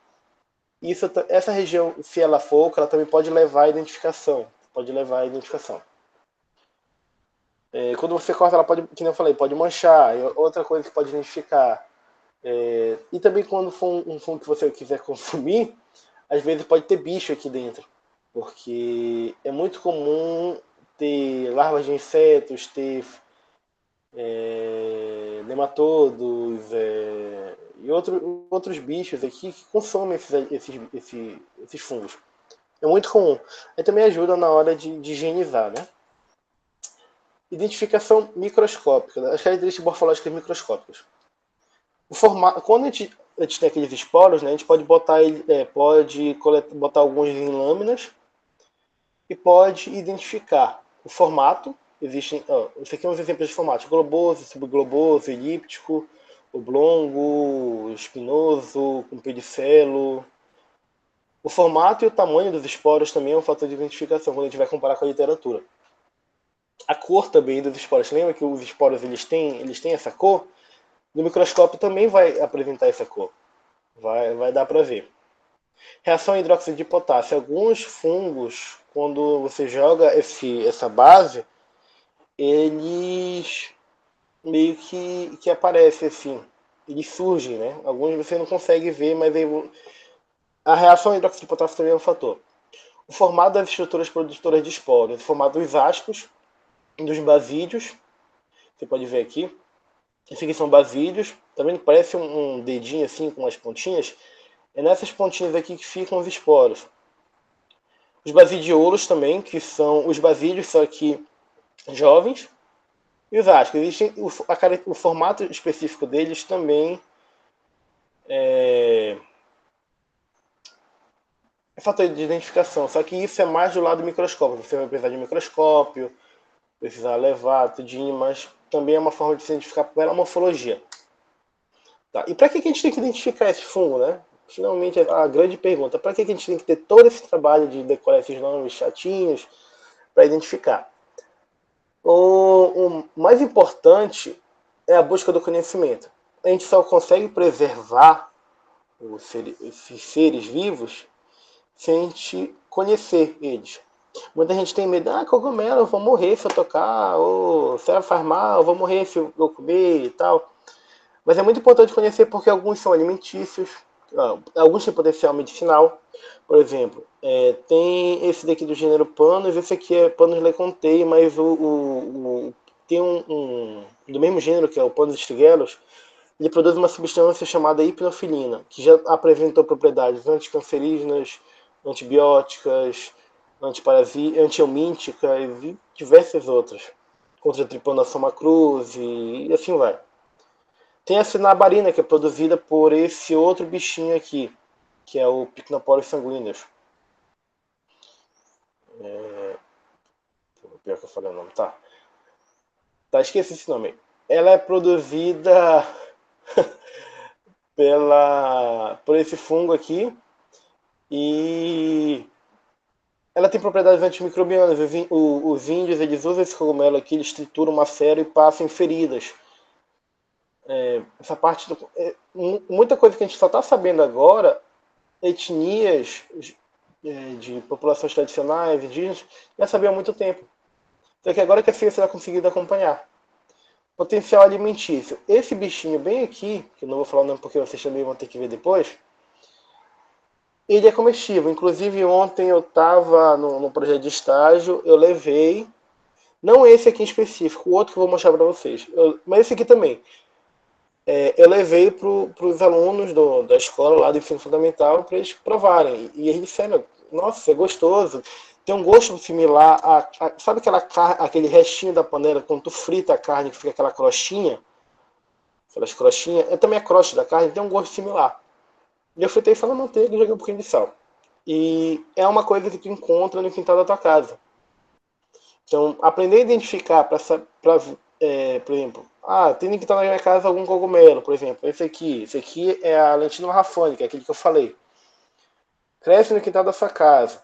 Essa região, se ela for oca, ela também pode levar à identificação. Quando você corta, ela pode, como eu falei, pode manchar. Outra coisa que pode identificar. E também quando for um fungo que você quiser consumir, às vezes pode ter bicho aqui dentro, porque é muito comum ter larvas de insetos, ter nematodos e outros bichos aqui que consomem esses fungos. É muito comum. Aí também ajuda na hora de higienizar, né? Identificação microscópica, as características morfológicas microscópicas. Quando a gente tem aqueles esporos, né, a gente pode botar botar alguns em lâminas e pode identificar o formato. Existem, esse aqui é uns exemplos de formatos: globoso, subgloboso, elíptico, oblongo, espinoso, com pedicelo. O formato e o tamanho dos esporos também é um fator de identificação quando a gente vai comparar com a literatura. A cor também dos esporos. Lembra que os esporos eles têm essa cor? No microscópio também vai apresentar essa cor. Vai dar para ver. Reação a hidróxido de potássio. Alguns fungos, quando você joga essa base, eles meio que aparecem assim. Eles surgem, né? Alguns você não consegue ver, mas a reação a hidróxido de potássio também é um fator. O formato das estruturas produtoras de esporos. O formato dos ascos, dos basídeos. Você pode ver aqui. Esses aqui são basídeos. Tá vendo? Parece um dedinho assim com as pontinhas. É nessas pontinhas aqui que ficam os esporos. Os basidiolos também, que são os basídeos, são aqui jovens. E os ascos. Existem o formato específico deles também é fator de identificação. Só que isso é mais do lado microscópico. Você vai precisar de microscópio, precisar levar tudinho, mas também é uma forma de se identificar pela morfologia. Tá. E para que a gente tem que identificar esse fungo, né? Finalmente, a grande pergunta: para que a gente tem que ter todo esse trabalho de decorar esses nomes chatinhos para identificar? O mais importante é a busca do conhecimento. A gente só consegue preservar esses seres vivos se a gente conhecer eles. Muita gente tem medo: cogumelo, eu vou morrer se eu tocar, ou se ela faz mal, eu vou morrer se eu comer e tal. Mas é muito importante conhecer porque alguns são alimentícios, alguns têm potencial medicinal. Por exemplo, tem esse daqui do gênero Panos, esse aqui é Panos lecontei, mas tem do mesmo gênero, que é o Panos strigelos, ele produz uma substância chamada hipnofilina, que já apresentou propriedades anticancerígenas, antibióticas, antihelmínticas e diversas outras, contra a Trypanosoma cruzi e assim vai. Tem a cinabarina, que é produzida por esse outro bichinho aqui, que é o Pycnosporus sanguineus. Pior que eu falei o nome, tá? Esqueci esse nome. Ela é produzida por esse fungo aqui e ela tem propriedades antimicrobianas. Os índios, eles usam esse cogumelo aqui, eles trituram uma cera e passam em feridas. Essa parte muita coisa que a gente só está sabendo agora, etnias de populações tradicionais, indígenas, já sabia há muito tempo. Só que agora que a ciência está conseguindo acompanhar. Potencial alimentício. Esse bichinho bem aqui, que eu não vou falar o nome porque vocês também vão ter que ver depois, ele é comestível. Inclusive ontem eu estava no projeto de estágio, eu levei, não esse aqui em específico, o outro que eu vou mostrar para vocês, mas esse aqui também. Eu levei para os alunos da escola lá do ensino fundamental para eles provarem. E eles disseram, nossa, é gostoso. Tem um gosto similar sabe aquele restinho da panela, quando tu frita a carne, que fica aquela crostinha? Aquelas crostinhas. Também a crosta da carne tem um gosto similar. E eu fritei só na manteiga e joguei um pouquinho de sal. E é uma coisa que tu encontra no quintal da tua casa. Então, aprender a identificar por exemplo, tem que estar na minha casa algum cogumelo, por exemplo, esse aqui é a lentilha rafônica, aquele que eu falei. Cresce no quintal da sua casa.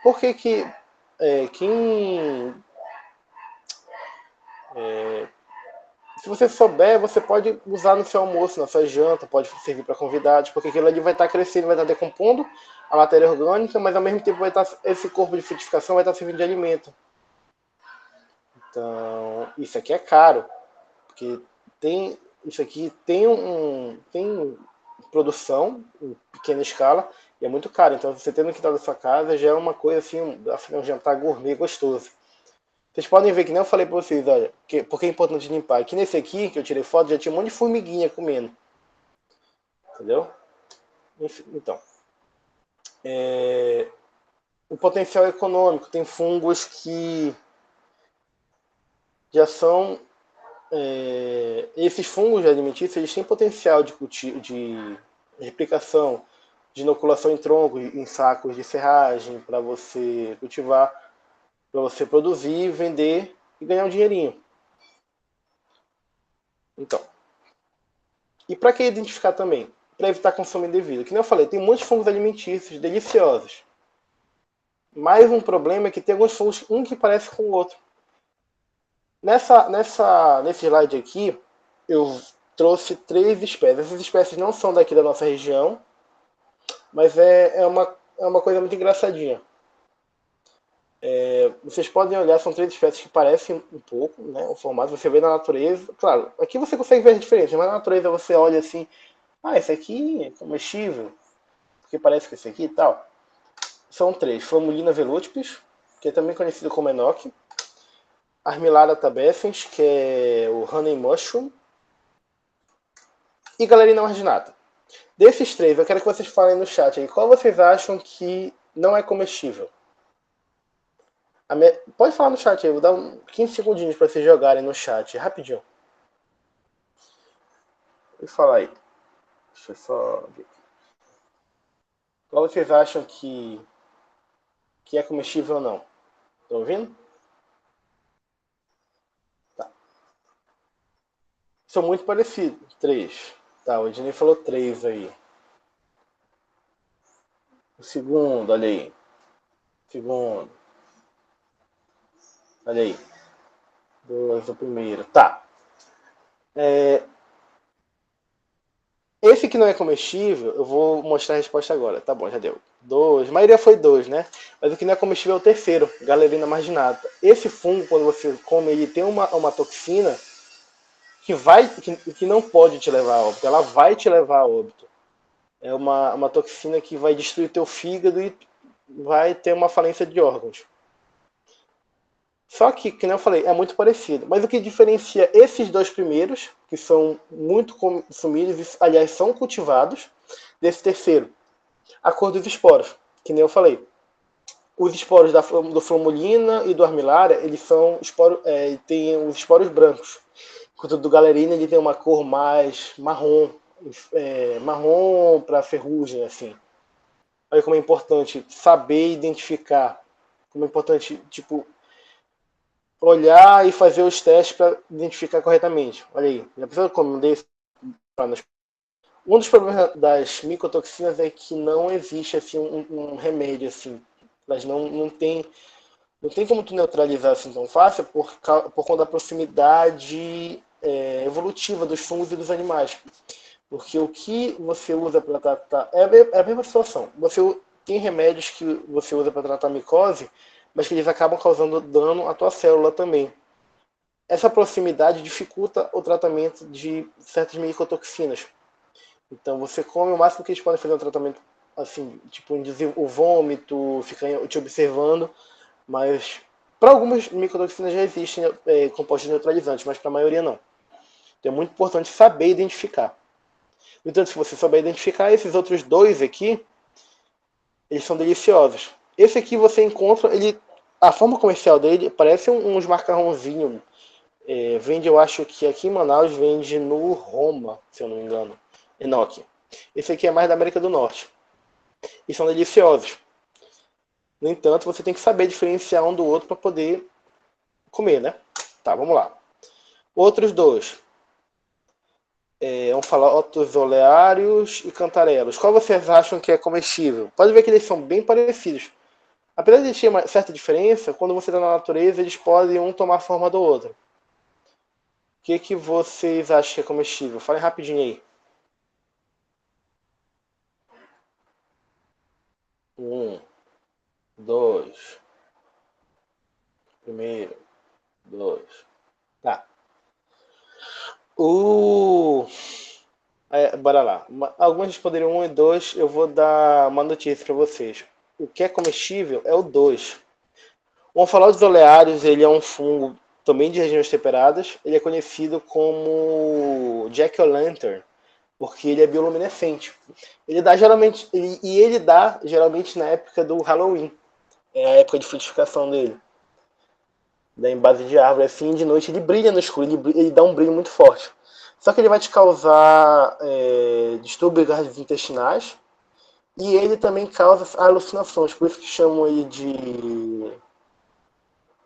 Por que que se você souber, você pode usar no seu almoço, na sua janta, pode servir para convidados, porque aquilo ali vai estar crescendo, vai estar decompondo a matéria orgânica, mas ao mesmo tempo esse corpo de frutificação vai estar servindo de alimento. Então, isso aqui é caro, porque isso aqui tem produção em pequena escala e é muito caro. Então, você tendo que estar na sua casa já é uma coisa assim, um jantar gourmet gostoso. Vocês podem ver que nem eu falei para vocês, olha, porque é importante limpar. Aqui nesse aqui, que eu tirei foto, já tinha um monte de formiguinha comendo. Entendeu? Então, o potencial econômico. Tem fungos que já são... esses fungos alimentícios, eles têm potencial de replicação, de inoculação em troncos, em sacos de serragem, para você cultivar, para você produzir, vender e ganhar um dinheirinho. Então, e para que identificar também? Para evitar consumo indevido. Que nem eu falei, tem muitos fungos alimentícios deliciosos. Mas um problema é que tem alguns fungos, um que parece com o outro. Nesse slide aqui, eu trouxe 3 espécies. Essas espécies não são daqui da nossa região, mas é uma coisa muito engraçadinha. Vocês podem olhar, são 3 espécies que parecem um pouco, né, o formato, você vê na natureza. Claro, aqui você consegue ver as diferenças, mas na natureza você olha assim, esse aqui é comestível, porque parece que esse aqui e tal. São 3, Flamulina velutipes, que é também conhecido como enoque, Armillara tabescens, que é o honey mushroom, e Galerina marginata. Desses 3, eu quero que vocês falem no chat aí, qual vocês acham que não é comestível? Pode falar no chat aí, vou dar 15 segundinhos para vocês jogarem no chat, rapidinho. E fala aí. Deixa eu só ver. Qual vocês acham que é comestível ou não? Estão ouvindo? Tá. São muito parecidos. 3. Tá, o Ednei falou 3 aí. O segundo, olha aí. Segundo. Olha aí. 2, o primeiro. Tá. Esse que não é comestível, eu vou mostrar a resposta agora. Tá bom, já deu. 2. A maioria foi 2, né? Mas o que não é comestível é o terceiro, Galerina marginata. Esse fungo, quando você come, ele tem uma toxina que não pode te levar a óbito. Ela vai te levar a óbito. É uma toxina que vai destruir teu fígado e vai ter uma falência de órgãos. Só que nem eu falei, é muito parecido. Mas o que diferencia esses 2 primeiros, que são muito consumidos, e, aliás, são cultivados, desse terceiro, a cor dos esporos, que nem eu falei. Os esporos do Flamulina e do Armillaria, eles são tem os esporos brancos. Enquanto do Galerina, ele tem uma cor mais marrom, marrom para ferrugem, assim. Olha como é importante saber identificar. Como é importante, tipo, olhar e fazer os testes para identificar corretamente. Olha aí, já precisa como desse. Um dos problemas das micotoxinas é que não existe assim, um remédio. Assim. Elas não tem como tu neutralizar assim tão fácil por conta da proximidade evolutiva dos fungos e dos animais. Porque o que você usa para tratar. É a mesma situação. Você tem remédios que você usa para tratar micose, mas que eles acabam causando dano à tua célula também. Essa proximidade dificulta o tratamento de certas micotoxinas. Então você come o máximo que eles podem fazer um tratamento assim, tipo induzir o vômito, ficar te observando, mas para algumas micotoxinas já existem compostos neutralizantes, mas para a maioria não. Então é muito importante saber identificar. No entanto, se você souber identificar esses outros dois aqui, eles são deliciosos. Esse aqui você encontra, a forma comercial dele parece uns macarrãozinhos. Vende, eu acho que aqui em Manaus vende no Roma, se eu não me engano. Enoque. Esse aqui é mais da América do Norte. E são deliciosos. No entanto, você tem que saber diferenciar um do outro para poder comer, né? Tá, vamos lá. Outros dois. Vamos falar otos oleários e cantarelos. Qual vocês acham que é comestível? Pode ver que eles são bem parecidos. Apesar de ter uma certa diferença, quando você está na natureza, eles podem um tomar a forma do outro. O que vocês acham que é comestível? Falem rapidinho aí. Dois. Primeiro. Dois. Tá. Bora lá. Alguns responderiam 1 e 2. Eu vou dar uma notícia para vocês. O que é comestível é o 2. O Onfalodes oleários, ele é um fungo também de regiões temperadas. Ele é conhecido como Jack-o'-lantern, porque ele é bioluminescente. Ele dá geralmente na época do Halloween. É a época de frutificação dele. Da em base de árvore, assim, de noite ele brilha no escuro, ele dá um brilho muito forte. Só que ele vai te causar distúrbios gastrointestinais e ele também causa alucinações, por isso que chamam ele de...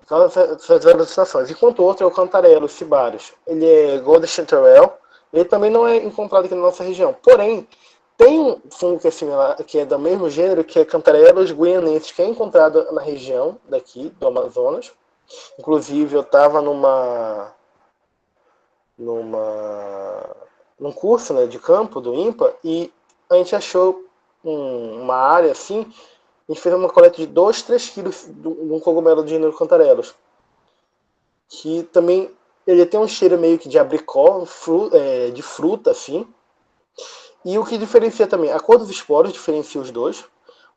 causa essas alucinações. Enquanto o outro é o cantarelo cibarius. Ele é Golden Chanterelle, ele também não é encontrado aqui na nossa região. Porém, tem um fungo que é similar, que é do mesmo gênero, que é Cantarelos guianensis, que é encontrado na região daqui, do Amazonas. Inclusive, eu estava num curso, né, de campo do INPA e a gente achou uma área assim, a gente fez uma coleta de 2, 3 quilos de um cogumelo de gênero Cantarelos, que também ele tem um cheiro meio que de abricó, de fruta assim, e o que diferencia também, a cor dos esporos diferencia os dois.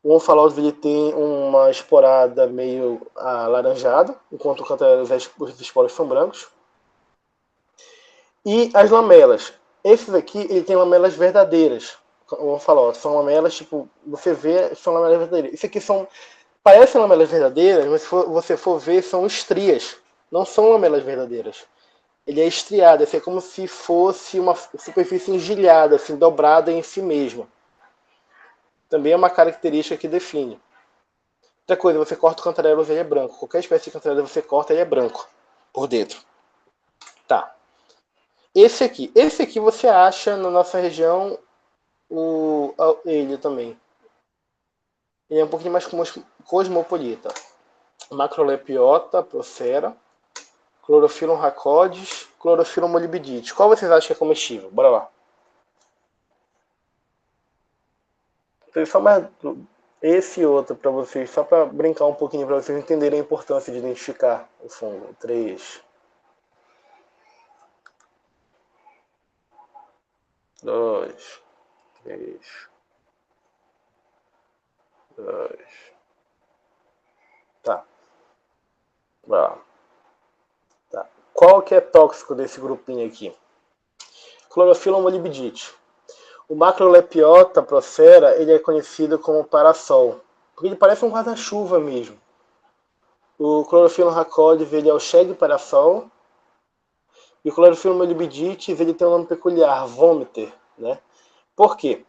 O Onfalodes ele tem uma esporada meio alaranjada, enquanto o Cantarelos os esporos são brancos. E as lamelas. Esses aqui, ele tem lamelas verdadeiras. Vamos falar, ó, são lamelas, tipo, você vê, são lamelas verdadeiras. Isso aqui parecem lamelas verdadeiras, mas se você for ver, são estrias. Não são lamelas verdadeiras. Ele é estriado, assim, é como se fosse uma superfície engilhada, assim, dobrada em si mesma. Também é uma característica que define. Outra coisa, você corta o cantarelo, ele é branco. Qualquer espécie de cantarelo você corta, ele é branco por dentro. Tá. Esse aqui você acha na nossa região ele também. Ele é um pouquinho mais cosmopolita. Macrolepiota procera, Chlorophyllum rhacodes, Chlorophyllum molibdite. Qual vocês acham que é comestível? Bora lá. Só mais esse e outro para vocês, só para brincar um pouquinho, para vocês entenderem a importância de identificar o fungo. 3, 2, 3, 2. Tá. Vai lá. Tá. Qual que é tóxico desse grupinho aqui? Chlorophyllum molibdite. O Macrolepiota procera, ele é conhecido como parasol, porque ele parece um guarda-chuva mesmo. O Chlorophyllum rhacodes, ele é o Shag parasol. E o Chlorophyllum molibdite, ele tem um nome peculiar, vomiter, né? Por quê?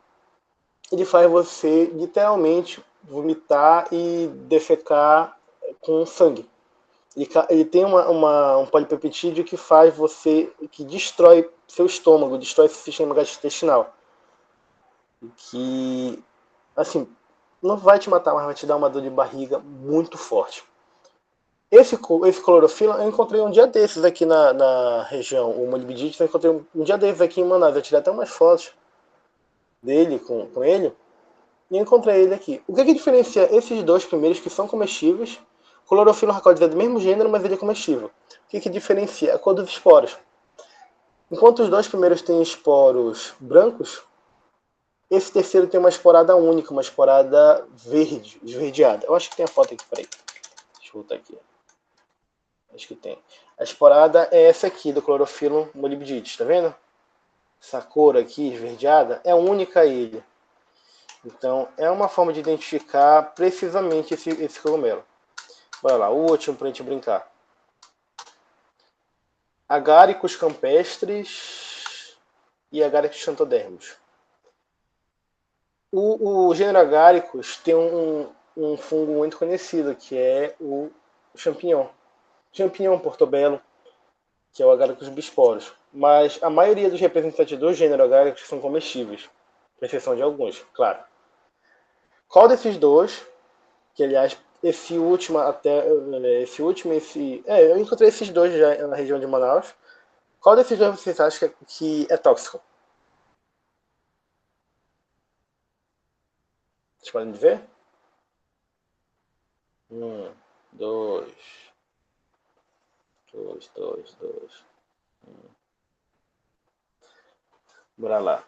Ele faz você literalmente vomitar e defecar com sangue. Ele tem um polipeptídeo que faz você, que destrói seu estômago, destrói seu sistema gastrointestinal. e que, assim, não vai te matar, mas vai te dar uma dor de barriga muito forte. Esse clorofila eu encontrei um dia desses aqui na região, o molibdite, eu encontrei um dia desses aqui em Manaus. Eu tirei até umas fotos dele com ele e encontrei ele aqui. O que diferencia esses dois primeiros que são comestíveis? Clorofila rhacoides é do mesmo gênero, mas ele é comestível. O que diferencia? A cor dos esporos. Enquanto os dois primeiros têm esporos brancos, esse terceiro tem uma esporada única, uma esporada verde, esverdeada. Eu acho que tem a foto aqui, peraí. Deixa eu voltar aqui. Acho que tem. A esporada é essa aqui, do Chlorophyllum molybdite, tá vendo? Essa cor aqui, esverdeada, é única a ele. Então, é uma forma de identificar precisamente esse cogumelo. Bora lá, o último pra gente brincar. Agáricos campestres e Agáricos xanthodermos. O gênero Agáricos tem um fungo muito conhecido, que é o champignon. Champignon portobello, que é o Agaricus bisporos. Mas a maioria dos representantes do gênero Agaricus são comestíveis, com exceção de alguns, claro. Qual desses dois, que aliás, esse último, eu encontrei esses dois já na região de Manaus. Qual desses dois vocês acham que é tóxico? Vocês podem dizer? 2. Bora lá.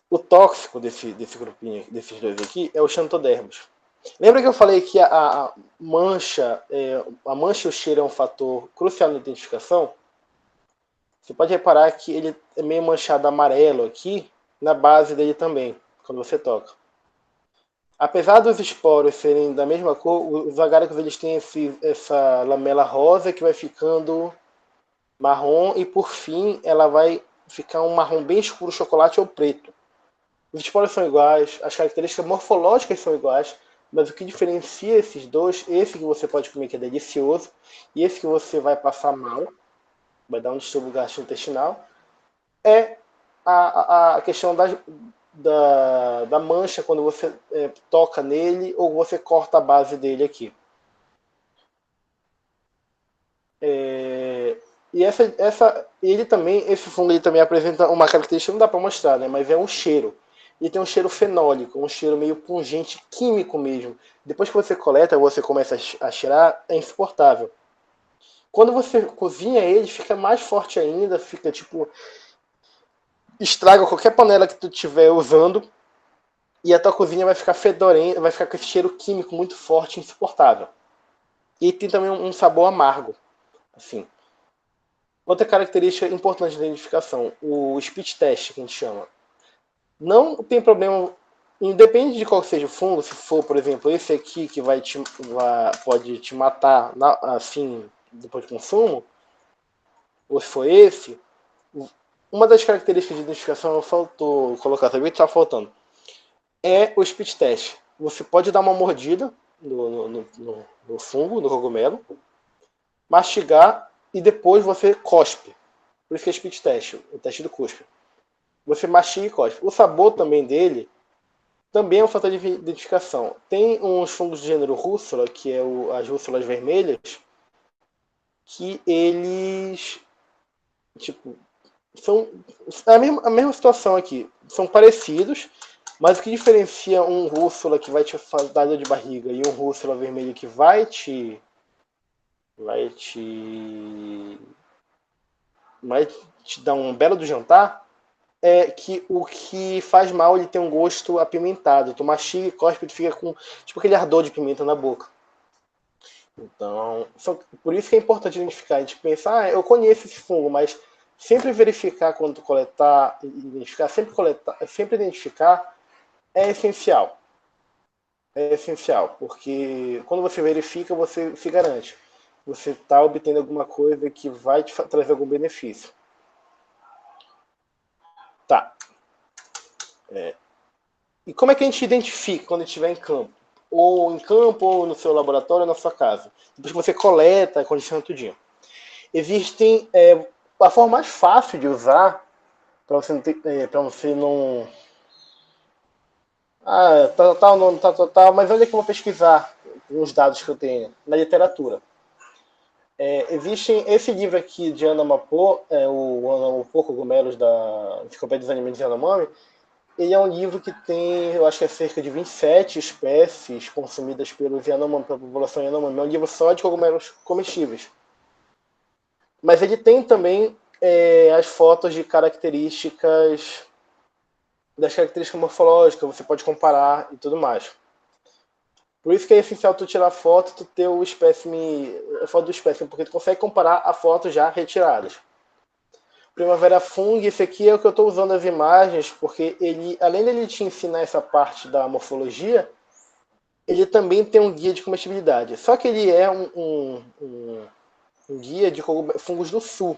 O tóxico desse grupinho, desses dois aqui, é o xanthodermos. Lembra que eu falei que a mancha e o cheiro é um fator crucial na identificação? Você pode reparar que ele é meio manchado amarelo aqui, na base dele também, quando você toca. Apesar dos esporos serem da mesma cor, os agáricos eles têm essa lamela rosa que vai ficando marrom e por fim ela vai ficar um marrom bem escuro, chocolate ou preto. Os esporos são iguais, as características morfológicas são iguais, mas o que diferencia esses dois, esse que você pode comer que é delicioso, e esse que você vai passar mal, vai dar um distúrbio gastrointestinal, é a questão da mancha quando você toca nele ou você corta a base dele aqui. E esse fungo ele também apresenta uma característica, não dá para mostrar, né, mas é um cheiro. E tem um cheiro fenólico, um cheiro meio pungente, químico mesmo. Depois que você coleta, você começa a cheirar, é insuportável. Quando você cozinha ele, fica mais forte ainda, fica tipo... estraga qualquer panela que tu estiver usando e a tua cozinha vai ficar fedorenta, vai ficar com esse cheiro químico muito forte, insuportável. E tem também um sabor amargo, assim. Outra característica importante da identificação, o speed test, que a gente chama. Não tem problema, independe de qual seja o fungo, se for, por exemplo, esse aqui que pode te matar assim, depois do consumo, ou se for esse, uma das características de identificação faltou colocar, sabia que estava faltando, é o speed test. Você pode dar uma mordida no fungo, no cogumelo, mastigar e depois você cospe. Por isso que é speed test, o teste do cuspe. Você mastiga e cospe. O sabor também dele também é um fator de identificação. Tem uns fungos do gênero rússula, que é as rússulas vermelhas, que eles são a mesma situação aqui. São parecidos, mas o que diferencia um rússula que vai te dar dor de barriga e um rússula vermelho que vai te dar um belo do jantar é que o que faz mal ele tem um gosto apimentado. Tu mastiga e cospe e fica com tipo aquele ardor de pimenta na boca. Então, por isso que é importante identificar. A gente pensa, eu conheço esse fungo, mas sempre verificar quando tu coletar, sempre identificar é essencial. É essencial, porque quando você verifica, você se garante. Você está obtendo alguma coisa que vai te trazer algum benefício. Tá. E como é que a gente identifica quando a gente estiver em campo? Ou no seu laboratório, ou na sua casa. Depois que você coleta, condiciona tudinho. Existem... a forma mais fácil de usar, para você não Tal nome, tal, mas onde é que eu vou pesquisar os dados que eu tenho? Na literatura. Existem esse livro aqui de Ana Mapô, o Ana Mapô, Cogumelos da Enciclopédia dos Alimentos de Yanomami. Ele é um livro que tem, eu acho que é cerca de 27 espécies consumidas pelos Yanomami, pela população Yanomami. É um livro só de cogumelos comestíveis. Mas ele tem também as fotos de características, das características morfológicas, você pode comparar e tudo mais. Por isso que é essencial tu tirar foto, tu ter o espécime, a foto do espécime, porque tu consegue comparar a foto já retiradas. Primavera Fung, esse aqui é o que eu estou usando as imagens, porque ele, além de ele te ensinar essa parte da morfologia, ele também tem um guia de comestibilidade. Só que ele é um guia de fungos do sul.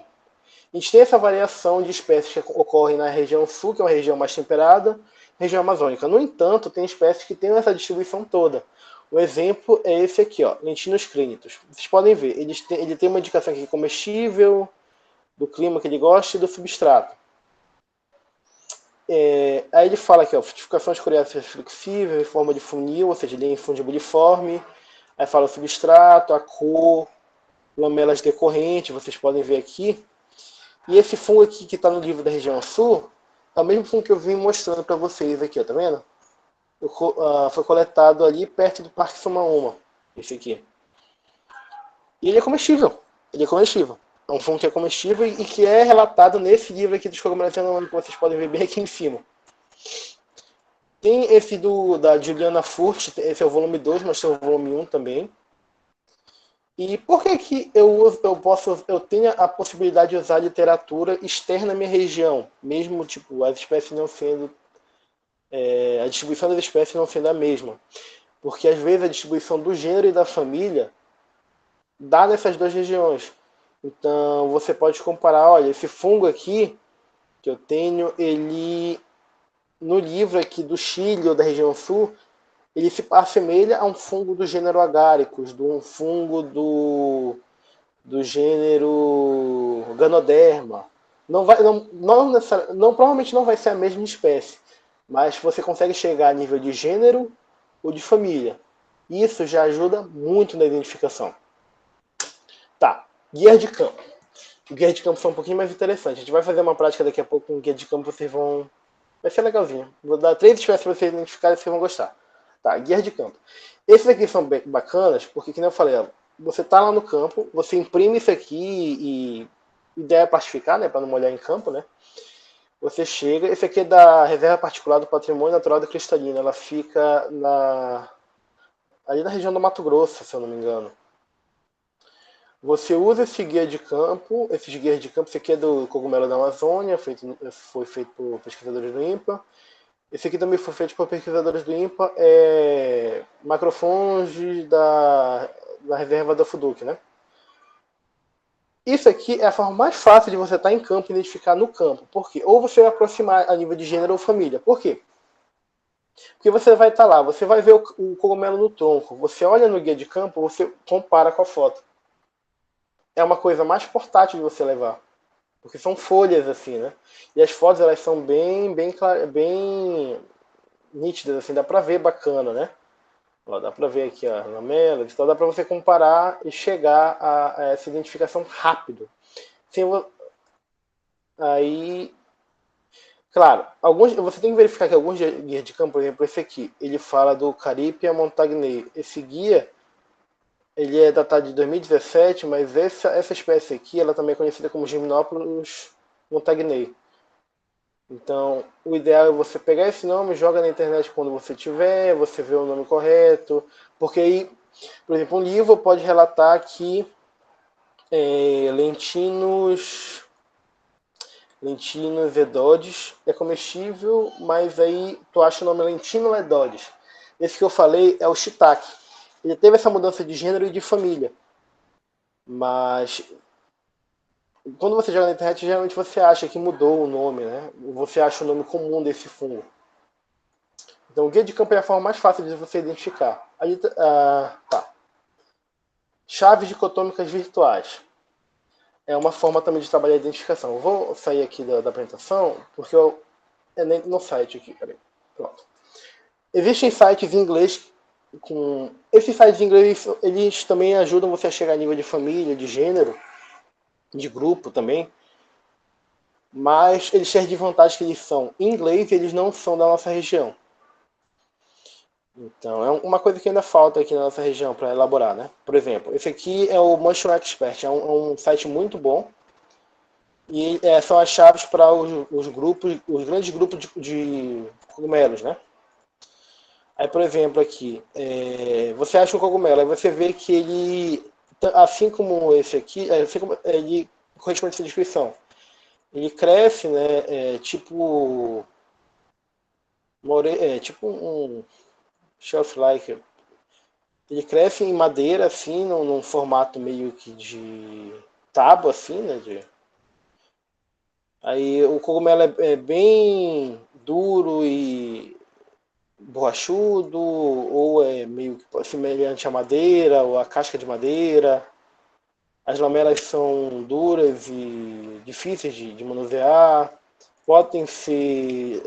A gente tem essa variação de espécies que ocorrem na região sul, que é uma região mais temperada, região amazônica. No entanto, tem espécies que têm essa distribuição toda. O exemplo é esse aqui, ó, Lentinus crinitus. Vocês podem ver, ele tem uma indicação aqui comestível, do clima que ele gosta e do substrato. Aí ele fala aqui, ó, frutificação escoriácea flexível, em forma de funil, ou seja, ele é infundibuliforme. Aí fala o substrato, a cor, lamelas decorrentes, vocês podem ver aqui. E esse fungo aqui que está no livro da região sul, é o mesmo fungo que eu vim mostrando para vocês aqui, ó, tá vendo? Foi coletado ali perto do Parque Sumaúma, esse aqui. E ele é comestível. Ele é comestível. É um fungo que é comestível e que é relatado nesse livro aqui dos cogumelos que vocês podem ver bem aqui em cima. Tem esse da Juliana Furt, esse é o volume 2, mas tem o volume 1 também. E por que eu tenho a possibilidade de usar literatura externa na minha região, mesmo tipo as espécies não sendo a distribuição das espécies não sendo a mesma? Porque às vezes a distribuição do gênero e da família dá nessas duas regiões. Então você pode comparar, olha, esse fungo aqui que eu tenho, ele no livro aqui do Chile ou da região sul, ele se assemelha a um fungo do gênero Agaricus, de um fungo do gênero Ganoderma. Provavelmente não vai ser a mesma espécie, mas você consegue chegar a nível de gênero ou de família. Isso já ajuda muito na identificação. Tá, guia de campo. O guia de campo foi um pouquinho mais interessante. A gente vai fazer uma prática daqui a pouco com o guia de campo, vocês vão... Vai ser legalzinho. Vou dar 3 espécies para vocês identificarem, vocês vão gostar. Tá, guia de campo. Esses aqui são bem bacanas, porque, como eu falei, você tá lá no campo, você imprime isso aqui e ideia é plastificar, né, para não molhar em campo, né? Você chega, esse aqui é da Reserva Particular do Patrimônio Natural da Cristalina, ela fica ali na região do Mato Grosso, se eu não me engano. Você usa esse guia de campo, esses guias de campo, esse aqui é do cogumelo da Amazônia, foi feito por pesquisadores do INPA. Esse aqui também foi feito por pesquisadores do INPA, macrofungi da reserva da Fuduc, né? Isso aqui é a forma mais fácil de você estar em campo e identificar no campo. Por quê? Ou você vai aproximar a nível de gênero ou família. Por quê? Porque você vai estar lá, você vai ver o cogumelo no tronco, você olha no guia de campo, você compara com a foto. É uma coisa mais portátil de você levar. Porque são folhas assim, né? E as fotos elas são bem nítidas, assim, dá pra ver bacana, né? Ó, dá pra ver aqui a lamela, então dá pra você comparar e chegar a essa identificação rápido. Aí, claro, você tem que verificar que alguns guias de campo, por exemplo, esse aqui, ele fala do Caripia montagnei. Esse guia, ele é datado de 2017, mas essa espécie aqui, ela também é conhecida como Gymnoplus montagnei. Então, o ideal é você pegar esse nome, joga na internet quando você tiver, você vê o nome correto, porque aí, por exemplo, um livro pode relatar que Lentinus edodes é comestível, mas aí tu acha o nome Lentinus edodes. Esse que eu falei é o shiitake. Ele teve essa mudança de gênero e de família, mas quando você joga na internet, geralmente você acha que mudou o nome, né? Você acha o nome comum desse fungo. Então, o guia de campo é a forma mais fácil de você identificar. Aí, tá. Chaves dicotômicas virtuais. É uma forma também de trabalhar a identificação. Eu vou sair aqui da apresentação, porque no site aqui, peraí. Pronto. Existem sites em inglês com... Esses sites em inglês, eles também ajudam você a chegar a nível de família, de gênero, de grupo também. Mas eles têm a desvantagem que eles são em inglês e eles não são da nossa região. Então, é uma coisa que ainda falta aqui na nossa região para elaborar, né? Por exemplo, esse aqui é o Mushroom Expert, é um site muito bom. E são as chaves para os grupos, os grandes grupos de cogumelos, né? Aí, por exemplo, aqui, você acha um cogumelo, aí você vê que ele, assim como esse aqui, assim como ele corresponde a essa descrição, ele cresce, né, tipo um shelf-like, ele cresce em madeira, assim, num formato meio que de tábua, assim, né, aí o cogumelo é bem duro e borrachudo, ou é meio que semelhante à madeira, ou à casca de madeira. As lamelas são duras e difíceis de manusear. Podem ser.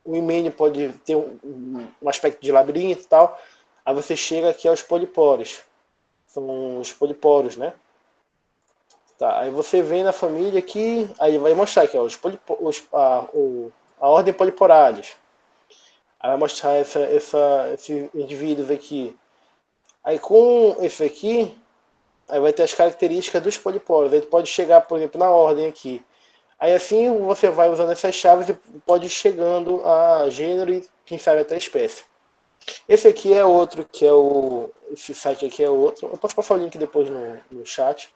O imene pode ter um aspecto de labirinto e tal. Aí você chega aqui aos poliporos. São os poliporos, né? Tá, aí você vem na família aqui, aí vai mostrar aqui, ó, a ordem poliporalis. Aí vai mostrar esses indivíduos aqui. Aí com esse aqui, aí vai ter as características dos poliporos. Aí pode chegar, por exemplo, na ordem aqui. Aí assim você vai usando essas chaves e pode ir chegando a gênero e quem sabe até espécie. Esse aqui é outro, que é o. Esse site aqui é outro. Eu posso passar o link depois no chat.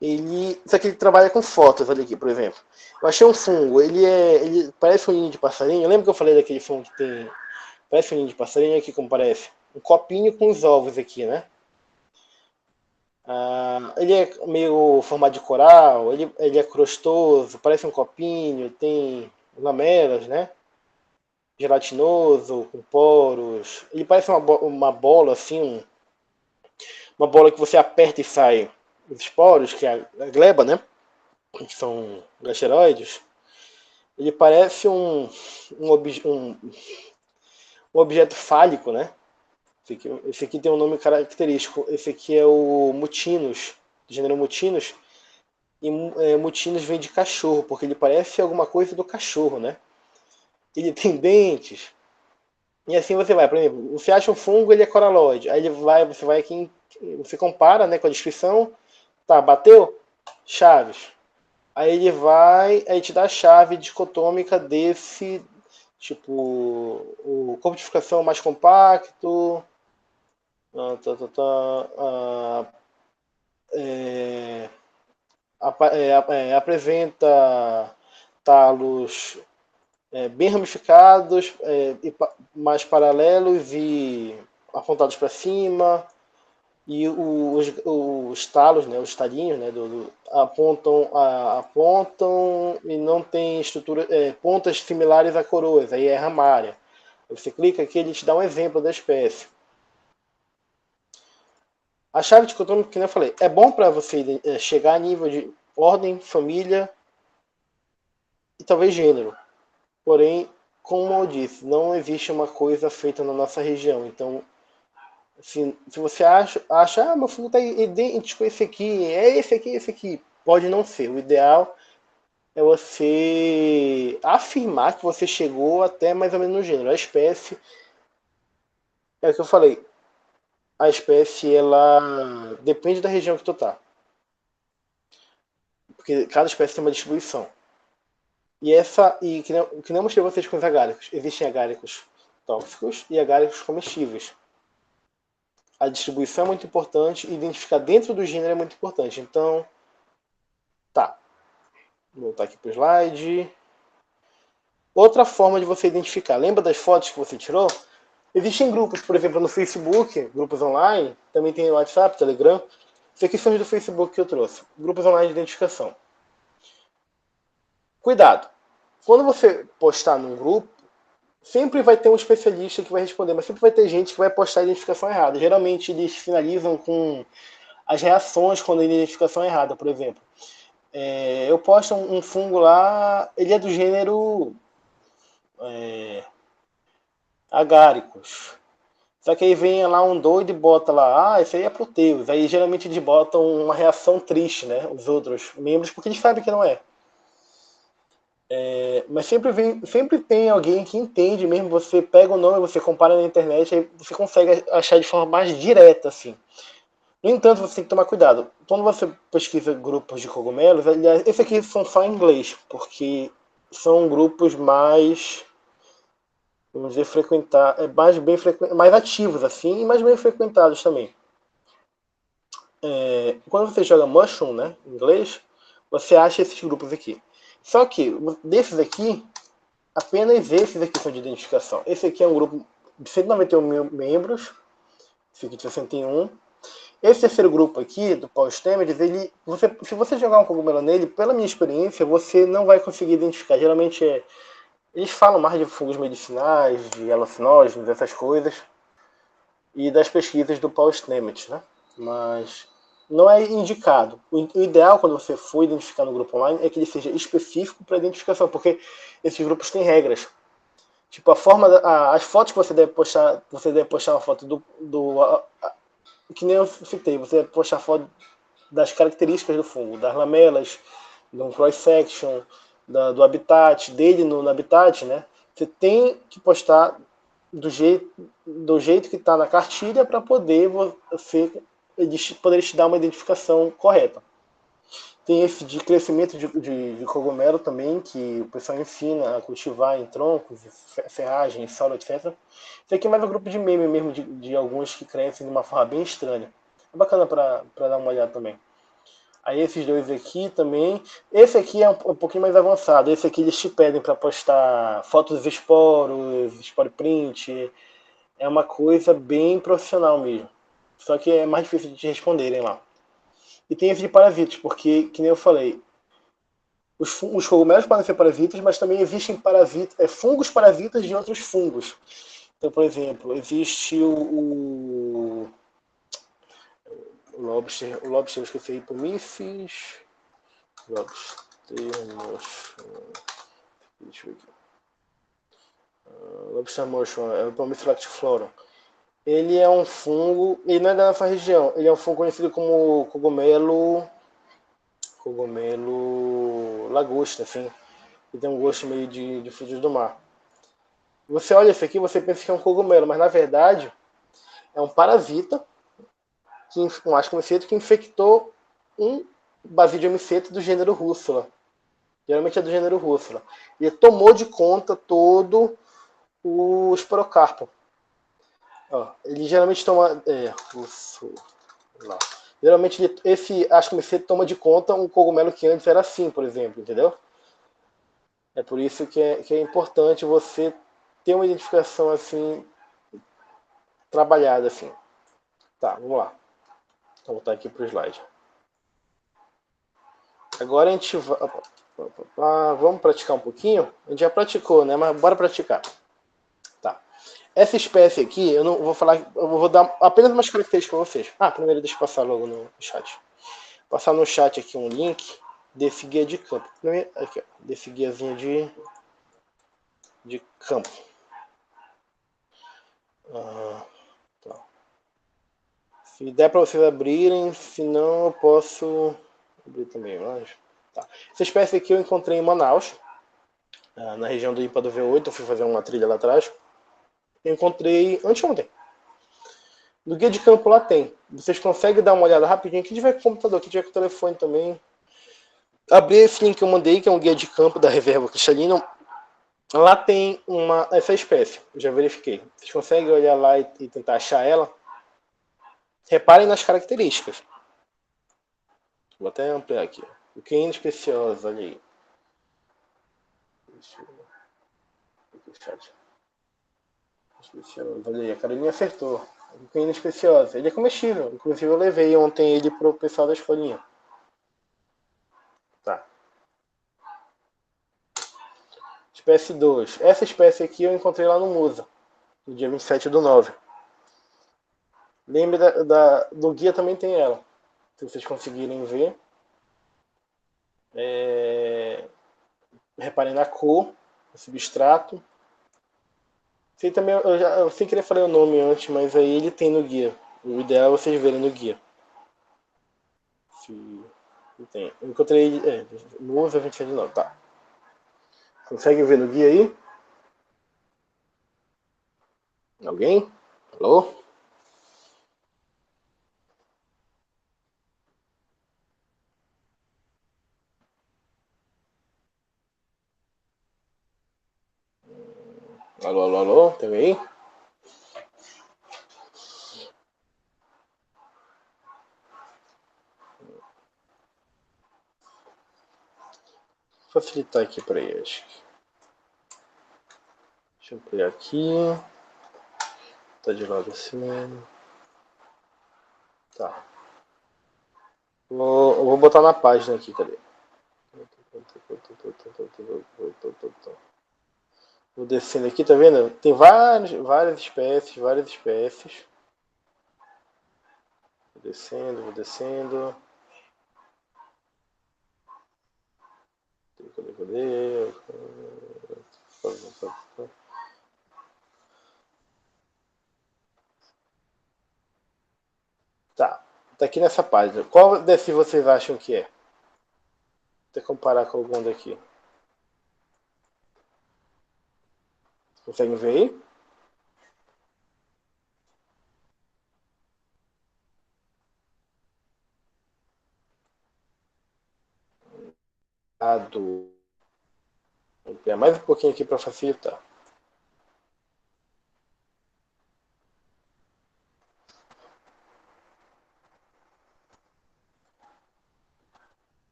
Isso aqui ele trabalha com fotos, olha aqui, por exemplo. Eu achei um fungo, ele parece um ninho de passarinho. Lembra que eu falei daquele fungo que tem, parece um ninho de passarinho aqui, como parece? Um copinho com os ovos aqui, né? Ele é meio formato de coral, ele é crostoso, parece um copinho, tem lamelas, né? Gelatinoso, com poros. Ele parece uma bola, assim, uma bola que você aperta e sai os poros, que é a gleba, né? Que são gasteroides. Ele parece um objeto fálico, né? Esse aqui tem um nome característico. Esse aqui é o mutinus, do gênero mutinus. E mutinus vem de cachorro, porque ele parece alguma coisa do cachorro, né? Ele tem dentes. E assim você vai, por exemplo, você acha um fungo, ele é coraloide. Aí você vai aqui, você compara, né, com a descrição. Tá, bateu? Chaves. Aí te dá a chave dicotômica desse, tipo, o corpo de fixação mais compacto, é, apresenta talos bem ramificados, mais paralelos e apontados para cima, e os talos, né, os talinhos, né, apontam e não tem estrutura, pontas similares a coroas, aí é ramária. Você clica aqui, ele te dá um exemplo da espécie. A chave dicotômica, que eu falei, é bom para você chegar a nível de ordem, família e talvez gênero. Porém, como eu disse, não existe uma coisa feita na nossa região. Então, se você acha, meu fungo está idêntico a esse aqui, é esse aqui. Pode não ser. O ideal é você afirmar que você chegou até mais ou menos no gênero. A espécie, é o que eu falei, a espécie, ela depende da região que tu tá. Porque cada espécie tem uma distribuição. E que nem eu mostrei vocês com os agáricos. Existem agáricos tóxicos e agáricos comestíveis. A distribuição é muito importante, identificar dentro do gênero é muito importante. Então, tá. Vou voltar aqui para o slide. Outra forma de você identificar. Lembra das fotos que você tirou? Existem grupos, por exemplo, no Facebook, grupos online, também tem o WhatsApp, Telegram. Isso aqui são os do Facebook que eu trouxe. Grupos online de identificação. Cuidado. Quando você postar num grupo, sempre vai ter um especialista que vai responder, mas sempre vai ter gente que vai postar a identificação errada. Geralmente eles finalizam com as reações quando a identificação é errada, por exemplo. Eu posto um fungo lá, ele é do gênero agáricos. Só que aí vem lá um doido e bota lá, isso aí é Proteus. Aí geralmente eles botam uma reação triste, né? Os outros membros, porque eles sabem que não é. Mas sempre tem alguém que entende mesmo. Você pega o nome, você compara na internet, aí você consegue achar de forma mais direta, assim. No entanto, você tem que tomar cuidado. Quando você pesquisa grupos de cogumelos, aliás, esse aqui são só em inglês, porque são grupos mais, vamos dizer, mais ativos, assim, e mais bem frequentados também. Quando você joga Mushroom, né, em inglês, você acha esses grupos aqui. Só que, desses aqui, apenas esses aqui são de identificação. Esse aqui é um grupo de 191 membros, esse aqui de 61. Esse terceiro grupo aqui, do Paul Stamets, se você jogar um cogumelo nele, pela minha experiência, você não vai conseguir identificar. Geralmente eles falam mais de fungos medicinais, de alucinógenos, essas coisas, e das pesquisas do Paul Stamets, né? Mas não é indicado. O ideal, quando você for identificar no grupo online, é que ele seja específico para identificação, porque esses grupos têm regras. Tipo, as fotos que você deve postar uma foto que nem eu citei, você deve postar foto das características do fungo, das lamelas, do cross-section, do habitat, dele no habitat, né? Você tem que postar do jeito que está na cartilha para poder eles te dar uma identificação correta. Tem esse de crescimento de cogumelo também, que o pessoal ensina a cultivar em troncos, ferragem, solo, etc. Isso aqui é mais um grupo de meme mesmo, de alguns que crescem de uma forma bem estranha. É bacana para dar uma olhada também. Aí esses dois aqui também. Esse aqui é um pouquinho mais avançado. Esse aqui eles te pedem para postar fotos de esporos, spore print. É uma coisa bem profissional mesmo. Só que é mais difícil de te responderem lá. E tem esse de parasitas, porque, que nem eu falei, os cogumelos podem ser parasitas, mas também existem fungos parasitas de outros fungos. Então, por exemplo, existe o lobster, eu esqueci, Hipomyces, lobster, deixa eu ver aqui. Lobster mushroom, é o Hipomyces lactiflorum. Ele é um fungo, ele não é da nossa região, ele é um fungo conhecido como cogumelo lagosta, assim, que tem um gosto meio de frutos do mar. Você olha isso aqui, você pensa que é um cogumelo, mas na verdade é um parasita, um ascomiceto que infectou um basidiomyceto do gênero Russula. Geralmente é do gênero Russula. E tomou de conta todo o esporocarpo. Ele geralmente toma. Geralmente esse ascomiceto toma de conta um cogumelo que antes era assim, por exemplo, entendeu? É por isso que é importante você ter uma identificação assim, trabalhada assim. Tá, vamos lá. Vou voltar aqui para o slide. Agora a gente vai. Vamos praticar um pouquinho? A gente já praticou, né? Mas bora praticar. Tá. Essa espécie aqui, eu não vou falar. Eu vou dar apenas umas características para vocês. Primeiro deixa eu passar logo no chat. Passar no chat aqui um link desse guia de campo. Aqui, ó, desse guiazinho de campo. Tá. Se der para vocês abrirem, se não eu posso abrir também. Tá. Essa espécie aqui eu encontrei em Manaus, na região do IPA do V8. Eu fui fazer uma trilha lá atrás. Eu encontrei anteontem. No guia de campo lá tem. Vocês conseguem dar uma olhada rapidinho. Quem tiver com o computador, quem tiver com o telefone também. Abrir esse link que eu mandei, que é um guia de campo da reserva cristalina. Lá tem essa espécie. Eu já verifiquei. Vocês conseguem olhar lá e tentar achar ela? Reparem nas características. Vou até ampliar aqui. O Quina especiosa, olha aí. Deixa eu ver. Aqui o chat. Especiosa, olha aí, a Carolina acertou. O Quina especiosa. Ele é comestível. Inclusive eu levei ontem ele pro pessoal da escolinha. Tá. Espécie 2. Essa espécie aqui eu encontrei lá no Musa, no dia 27/9. Lembre do guia, também tem ela. Se vocês conseguirem ver. Reparem na cor, no substrato. Sei também, eu sem querer falei o nome antes, mas aí ele tem no guia. O ideal é vocês verem no guia. Se tem. Eu encontrei no uso 27 tá. Consegue ver no guia aí? Alguém? Alô? Alô, alô, alô? Tem aí? Vou facilitar aqui para eles. Deixa eu ampliar aqui. Tá de lado assim. Tá. Eu vou botar na página aqui, cadê? Vou descendo aqui, tá vendo? Tem várias espécies, várias espécies. Vou descendo, vou descendo. Cadê? Tá. Tá aqui nessa página. Qual desses vocês acham que é? Vou comparar com algum daqui. Conseguem ver aí? Vou pegar mais um pouquinho aqui para facilitar.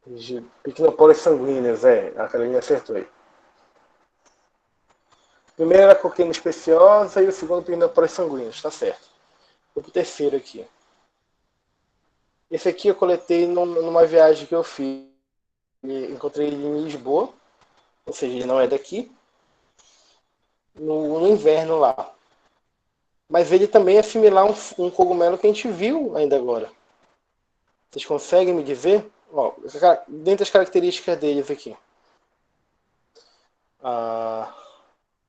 De Pycnopolis sanguíneas, a Carolina acertou aí. O primeiro era coqueina especiosa e o segundo Pycnopolis sanguíneas, tá certo. Vou pro terceiro aqui. Esse aqui eu coletei numa viagem que eu fiz. Encontrei ele em Lisboa, ou seja, ele não é daqui, no inverno lá. Mas ele também é similar a um cogumelo que a gente viu ainda agora. Vocês conseguem me dizer? Ó, dentre as características deles aqui.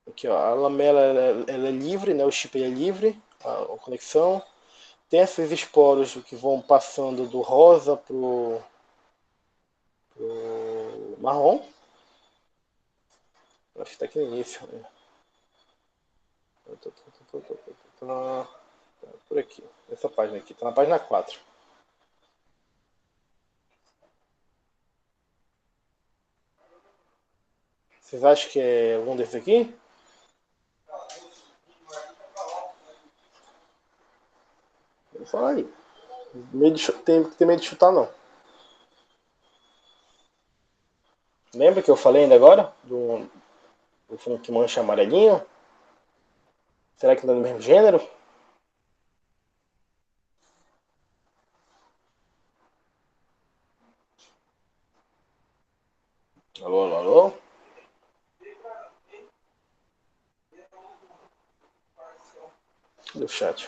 Aqui, ó, a lamela ela é livre, né? O chip é livre, a conexão. Tem esses esporos que vão passando do rosa pro marrom. Acho que está aqui no início. Né? Por aqui, essa página aqui, tá na página 4. Vocês acham que é algum desses aqui? Vou falar aí. Tem que ter medo de chutar, não. Lembra que eu falei ainda agora? Do Funk Mancha amarelinho? Será que não é do mesmo gênero? Alô, alô, alô? Do chat.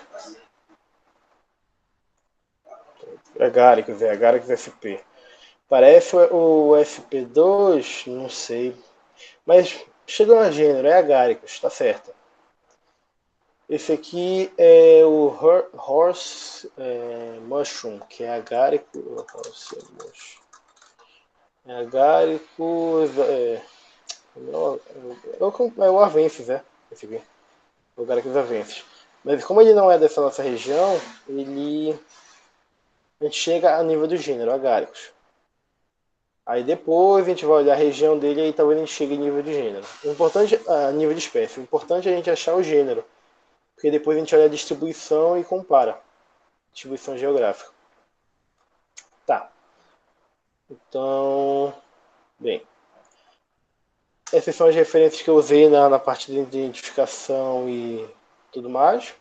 Agaricus SP. Parece o SP2, não sei. Mas chegou a gênero, é Agaricus, tá certo. Esse aqui é o Horse Mushroom, que é Agaricus. É Agaricus. É o Avensis, esse aqui. O Agaricus Avensis. Mas como ele não é dessa nossa região, a gente chega a nível do gênero, Agaricus. Aí depois a gente vai olhar a região dele e aí talvez a gente chegue em nível de gênero. O importante, nível de espécie. O importante é a gente achar o gênero. Porque depois a gente olha a distribuição e compara. Distribuição geográfica. Tá. Então, bem. Essas são as referências que eu usei na parte de identificação e tudo mais.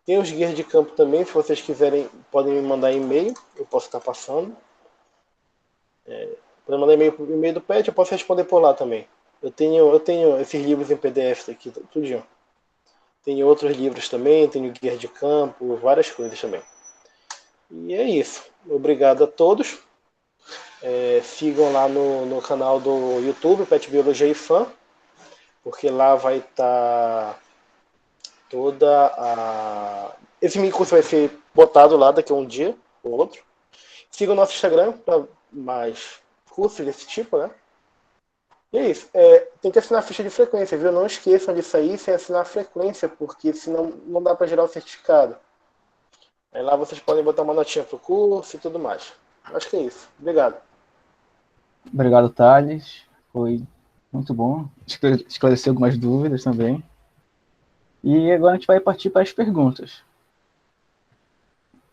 Tem os guias de campo também, se vocês quiserem, podem me mandar e-mail, eu posso estar passando. Para mandar e-mail do PET, eu posso responder por lá também. Eu tenho esses livros em PDF aqui, tudinho. Tenho outros livros também, tenho guia de campo, várias coisas também. E é isso. Obrigado a todos. Sigam lá no canal do YouTube, Pet Biologia e Fã. porque lá vai estar toda a... Esse mini curso vai ser botado lá daqui a um dia ou outro. Siga o nosso Instagram para mais cursos desse tipo, né? E é isso. Tem que assinar a ficha de frequência, viu? Não esqueçam disso aí sem assinar a frequência, porque senão não dá para gerar o certificado. Aí lá vocês podem botar uma notinha pro curso e tudo mais. Acho que é isso. Obrigado. Obrigado, Thales. Foi muito bom. Esclarecer algumas dúvidas também. E agora a gente vai partir para as perguntas.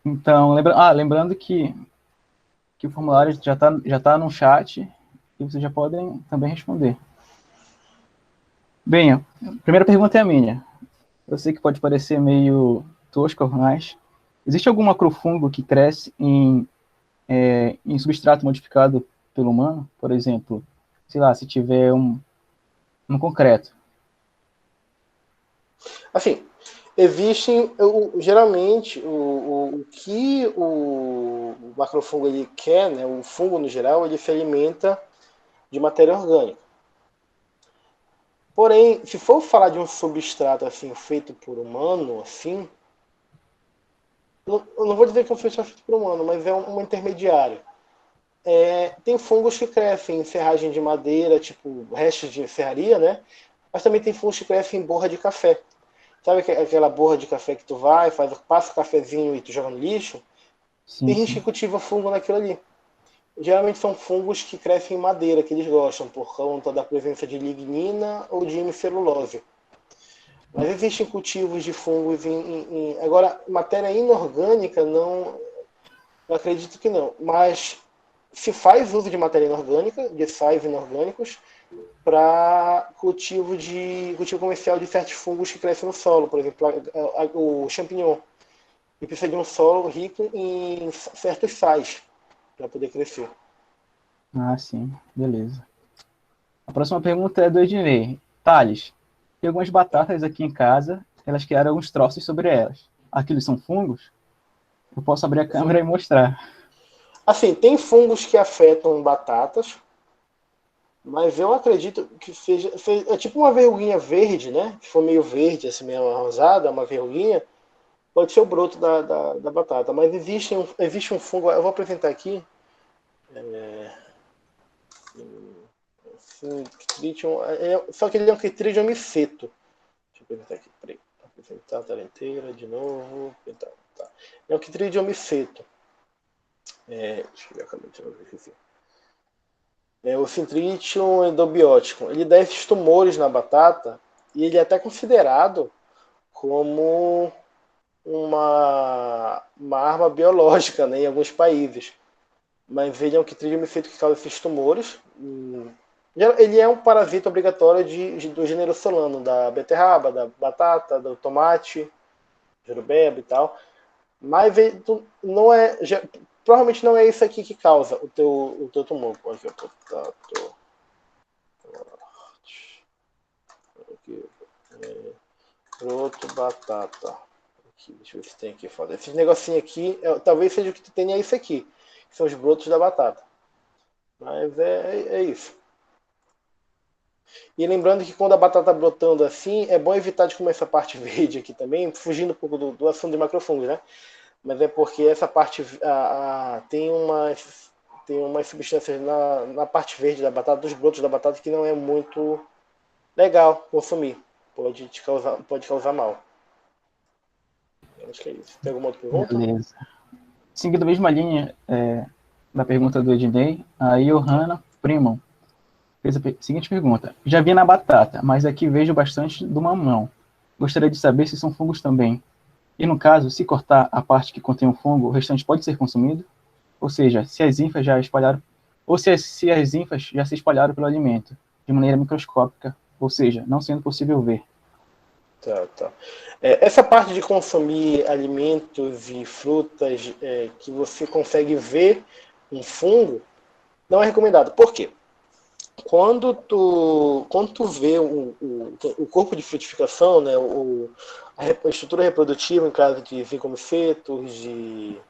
Então, lembrando que o formulário já tá no chat e vocês já podem também responder. Bem, a primeira pergunta é a minha. Eu sei que pode parecer meio tosco, mas existe algum macrofungo que cresce em substrato modificado pelo humano? Por exemplo, sei lá, se tiver um concreto. Assim, existem, geralmente, o que o macrofungo ele quer, né, o fungo no geral, ele se alimenta de matéria orgânica. Porém, se for falar de um substrato assim feito por humano, assim, eu não vou dizer que é um substrato feito por humano, mas é um intermediário. Tem fungos que crescem em serragem de madeira, tipo restos de serraria, né? Mas também tem fungos que crescem em borra de café. Sabe aquela borra de café que tu vai, passa o cafezinho e tu joga no lixo? Sim, Tem gente que cultiva fungo naquilo ali. Geralmente são fungos que crescem em madeira, que eles gostam, por conta da presença de lignina ou de hemicelulose. Mas existem cultivos de fungos Agora, matéria inorgânica, não... Eu acredito que não. Mas se faz uso de matéria inorgânica, de sais inorgânicos, para cultivo comercial de certos fungos que crescem no solo. Por exemplo, o champignon. Ele precisa de um solo rico em certos sais para poder crescer. Ah, sim. Beleza. A próxima pergunta é do Ednei. Thales, tem algumas batatas aqui em casa, elas criaram alguns troços sobre elas. Aqueles são fungos? Eu posso abrir a câmera e mostrar. Assim, tem fungos que afetam batatas, mas eu acredito que seja é tipo uma verruguinha verde, né? Se for meio verde, assim, meio rosada, uma verruguinha, pode ser o broto da batata. Mas existe um fungo, eu vou apresentar aqui. Só que ele é um Chytridium miceto. Deixa eu apresentar aqui, peraí. Apresentar a tela inteira de novo. Tá. É um Chytridium miceto. Deixa eu ver a câmera de novo aqui. O Syntridium endobiótico. Ele dá esses tumores na batata e ele é até considerado como uma arma biológica, né, em alguns países. Mas ele é um Chytridium miceto que causa esses tumores. Ele é um parasita obrigatório do gênero Solano, da beterraba, da batata, do tomate, jurubeba e tal. Mas não é, provavelmente não é isso aqui que causa o teu tumor. Por exemplo, broto, batata. Aqui, deixa eu ver se tem aqui foda. Esses negocinhos aqui, talvez seja o que tu tenha isso aqui, que são os brotos da batata. Mas é isso. E lembrando que quando a batata tá brotando assim, é bom evitar de comer essa parte verde aqui também, fugindo um pouco do assunto de macrofungos, né? Mas é porque essa parte tem umas substâncias na parte verde da batata, dos brotos da batata, que não é muito legal consumir. Pode causar mal. Acho que é isso. Tem alguma outra pergunta? Beleza. Seguindo a mesma linha da pergunta do Ednei, a Johanna Primon fez a seguinte pergunta. Já vi na batata, mas aqui vejo bastante do mamão. Gostaria de saber se são fungos também. E no caso, se cortar a parte que contém o fungo, o restante pode ser consumido? Ou seja, se as ínfias já espalharam, ou se as ínfias já se espalharam pelo alimento, de maneira microscópica, ou seja, não sendo possível ver. Tá. Essa parte de consumir alimentos e frutas que você consegue ver um fungo, não é recomendado. Por quê? Quando tu vê o corpo de frutificação, né, a estrutura reprodutiva em caso de vincomicetos, de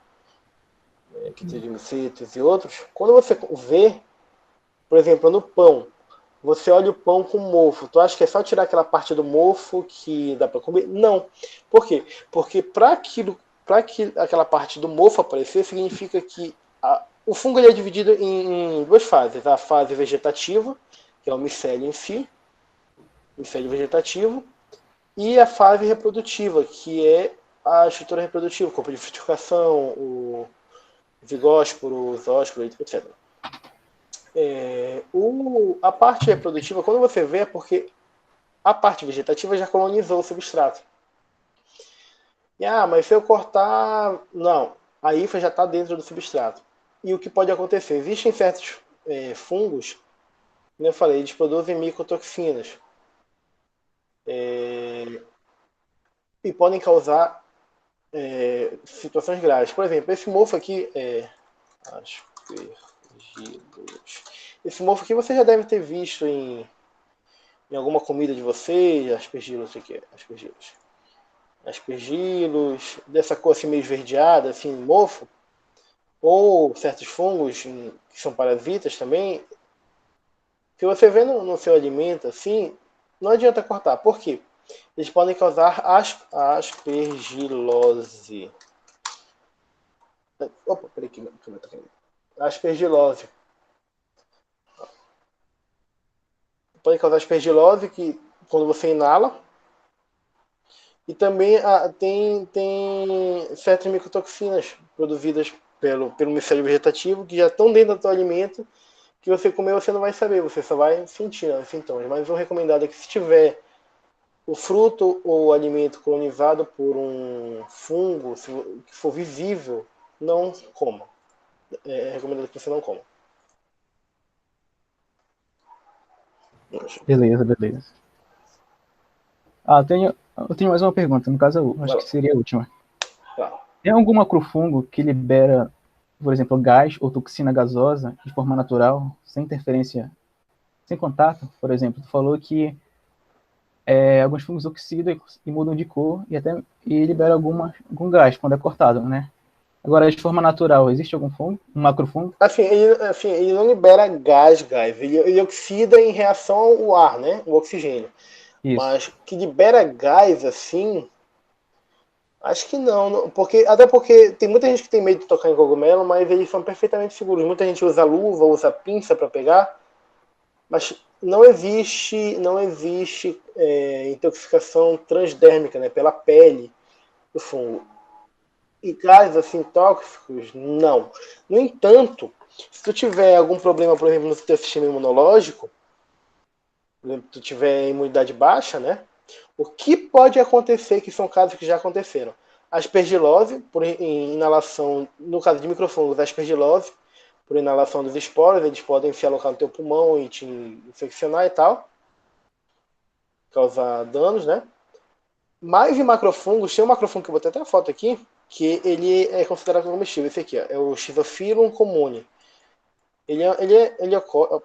micetos e outros, quando você vê, por exemplo, no pão, você olha o pão com mofo. Tu acha que é só tirar aquela parte do mofo que dá para comer? Não. Por quê? Porque para que aquela parte do mofo aparecer, significa que o fungo ele é dividido em duas fases. A fase vegetativa, que é o micélio em si, micélio vegetativo, e a fase reprodutiva, que é a estrutura reprodutiva, o corpo de frutificação, o zigósporo, o zoósporo, etc. A parte reprodutiva, quando você vê, é porque a parte vegetativa já colonizou o substrato. Mas se eu cortar... Não, a hifra já está dentro do substrato. E o que pode acontecer? Existem certos fungos, como eu falei, eles produzem micotoxinas. E podem causar situações graves. Por exemplo, esse mofo aqui aspergilos. Esse mofo aqui você já deve ter visto em alguma comida de vocês. Aspergilos, o que é? Aspergilos, dessa cor assim meio esverdeada, assim, mofo. Ou certos fungos que são parasitas também. Se você vê no seu alimento assim, não adianta cortar. Por quê? Eles podem causar aspergilose. Opa, peraí que tá caindo. Aspergilose. Pode causar aspergilose que quando você inala. E também tem certas micotoxinas produzidas pelo micélio vegetativo que já estão dentro do seu alimento, que você comer você não vai saber, você só vai sentir os sintomas. Mas o recomendado é que se tiver o fruto ou o alimento colonizado por um fungo, que for visível, não coma. É recomendado que você não coma. Beleza, beleza. Eu tenho mais uma pergunta, no caso, eu acho que seria a última. Tá. Tem algum macrofungo que libera, por exemplo, gás ou toxina gasosa de forma natural, sem interferência, sem contato? Por exemplo, tu falou que alguns fungos oxidam e mudam de cor e libera algum gás quando é cortado, né? Agora, de forma natural, existe algum fungo, um macrofungo? Ele não libera gás. Ele oxida em reação ao ar, né? O oxigênio. Isso. Mas que libera gás assim, acho que não. Até porque tem muita gente que tem medo de tocar em cogumelo, mas eles são perfeitamente seguros. Muita gente usa luva, usa pinça para pegar, mas não existe intoxicação transdérmica, né? Pela pele do fungo. E gases assim tóxicos, não. No entanto, se tu tiver algum problema, por exemplo, no teu sistema imunológico, por exemplo, tu tiver imunidade baixa, né? O que pode acontecer, que são casos que já aconteceram? Aspergilose, por inalação, no caso de microfungos, aspergilose, por inalação dos esporos, eles podem se alocar no teu pulmão e te infeccionar e tal, causar danos, né? Mas em macrofungos, tem um macrofungo que eu botei até a foto aqui, que ele é considerado comestível. Esse aqui, ó, é o Schizophyllum comune. Ele ocorre...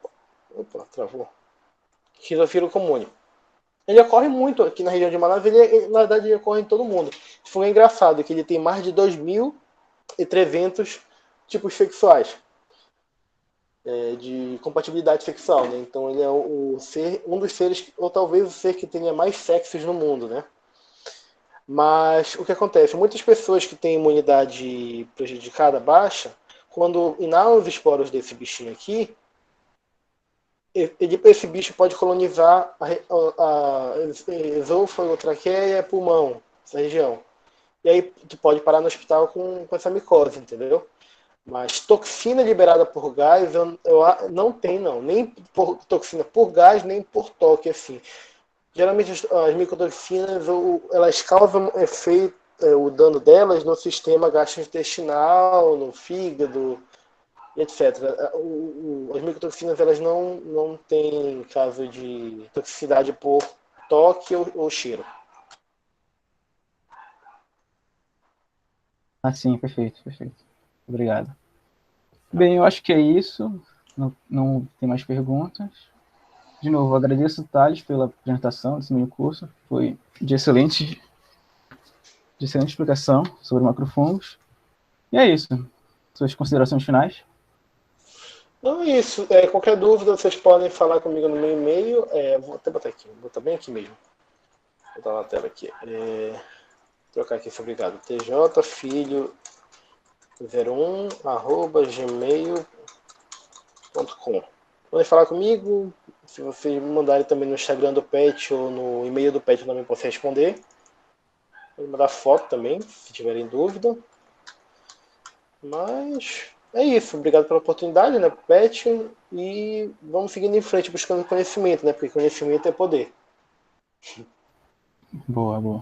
Opa, travou. Schizophyllum comune. Ele ocorre muito aqui na região de Manaus, na verdade ele ocorre em todo mundo. Isso foi engraçado, que ele tem mais de 2.300 tipos sexuais de compatibilidade sexual, né? Então ele é um dos seres, ou talvez o ser que tenha mais sexos no mundo, né? Mas o que acontece? Muitas pessoas que têm imunidade prejudicada, baixa, quando inalam os esporos desse bichinho aqui, esse bicho pode colonizar a esôfago, traqueia, pulmão, essa região. E aí tu pode parar no hospital com essa micose, entendeu? Mas toxina liberada por gás eu não tem, não. Nem por toxina por gás, nem por toque, assim. Geralmente as micotoxinas elas causam efeito, o dano delas no sistema gastrointestinal, no fígado, etc. As micotoxinas elas não têm caso de toxicidade por toque ou cheiro. Ah, sim, perfeito, perfeito. Obrigado. Bem, eu acho que é isso. Não tem mais perguntas. De novo, agradeço o Thales pela apresentação desse meu curso. Foi de excelente explicação sobre macrofungos. E é isso. Suas considerações finais? Não é isso. Qualquer dúvida, vocês podem falar comigo no meu e-mail. Vou até botar aqui. Vou botar bem aqui mesmo. Vou botar na tela aqui. Trocar aqui, obrigado. tjfilho01@gmail.com. Podem falar comigo. Se vocês me mandarem também no Instagram do Pet ou no e-mail do Pet, eu também posso responder. Podem mandar foto também, se tiverem dúvida. Mas é isso. Obrigado pela oportunidade, né, Pet? E vamos seguindo em frente buscando conhecimento, né? Porque conhecimento é poder. Boa, boa.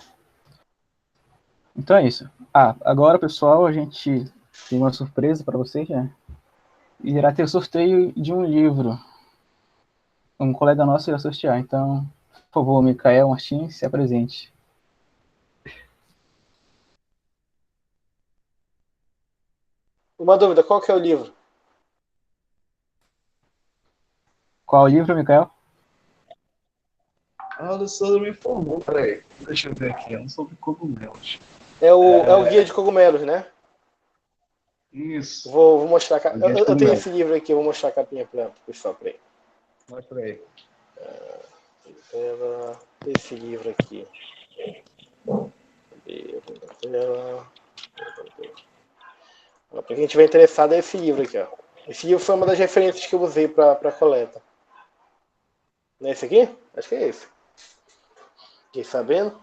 Então é isso. Agora, pessoal, a gente tem uma surpresa para vocês, né? Irá ter o sorteio de um livro. Um colega nosso irá sortear. Então, por favor, Micael Martins, se apresente. Uma dúvida, qual que é o livro? Qual o livro, Micael? A Alessandra me informou, peraí. Deixa eu ver aqui, é um sobre cogumelos. É o Guia de Cogumelos, né? Isso. Vou mostrar a capa. Guia de Eu tenho Cogumelos. esse livro aqui, eu vou mostrar a capinha para o pessoal. Peraí. Mostra aí. Esse livro aqui. Para quem estiver interessado, é esse livro aqui. Ó. Esse livro foi uma das referências que eu usei para a coleta. Não é esse aqui? Acho que é esse. Fiquei sabendo?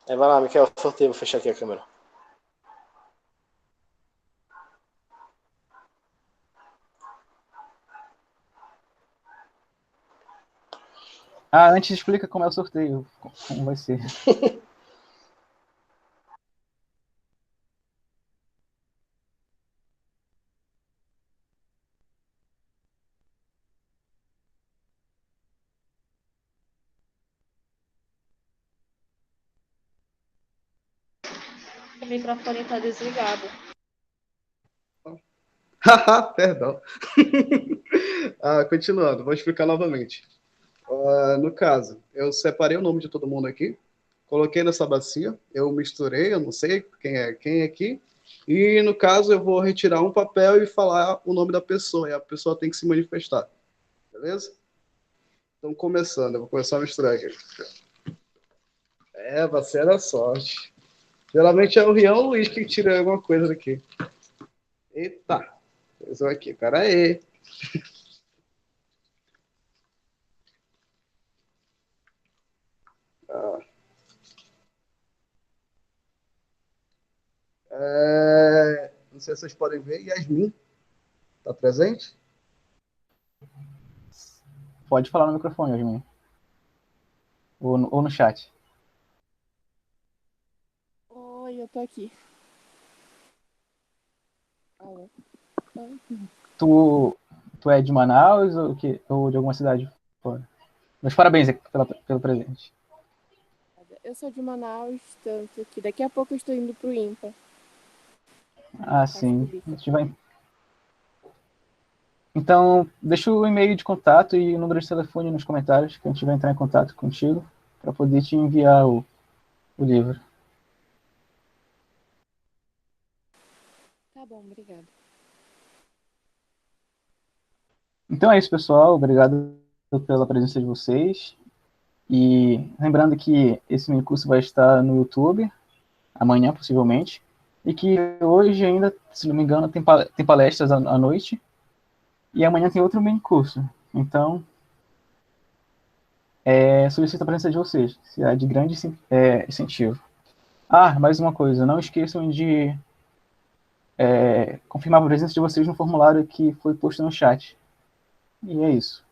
Vai lá, Miquel, sorteio, vou fechar aqui a câmera. Antes explica como é o sorteio, como vai ser. O microfone está desligado. Perdão. Continuando, vou explicar novamente. No caso, eu separei o nome de todo mundo aqui, coloquei nessa bacia, eu misturei, eu não sei quem é aqui, e no caso eu vou retirar um papel e falar o nome da pessoa, e a pessoa tem que se manifestar. Beleza? Então, começando, eu vou começar a misturar aqui. Vai ser a sorte. Geralmente é o Rian ou o Luiz que tira alguma coisa daqui. Eita! Pesou aqui, pera aí. Não sei se vocês podem ver, Yasmin está presente? Pode falar no microfone, Yasmin. Ou no chat. Oi, eu tô aqui. Alô? Tu é de Manaus ou de alguma cidade fora? Meus parabéns pelo presente. Eu sou de Manaus, tanto que daqui a pouco eu estou indo pro IMPA. Sim. Então, deixa o e-mail de contato e o número de telefone nos comentários, que a gente vai entrar em contato contigo para poder te enviar o livro. Tá bom, obrigado. Então é isso, pessoal. Obrigado pela presença de vocês. E lembrando que esse mini curso vai estar no YouTube, amanhã, possivelmente. E que hoje ainda, se não me engano, tem palestras à noite. E amanhã tem outro mini curso. Então, solicito a presença de vocês. Será de grande incentivo. Mais uma coisa. Não esqueçam de confirmar a presença de vocês no formulário que foi posto no chat. E é isso.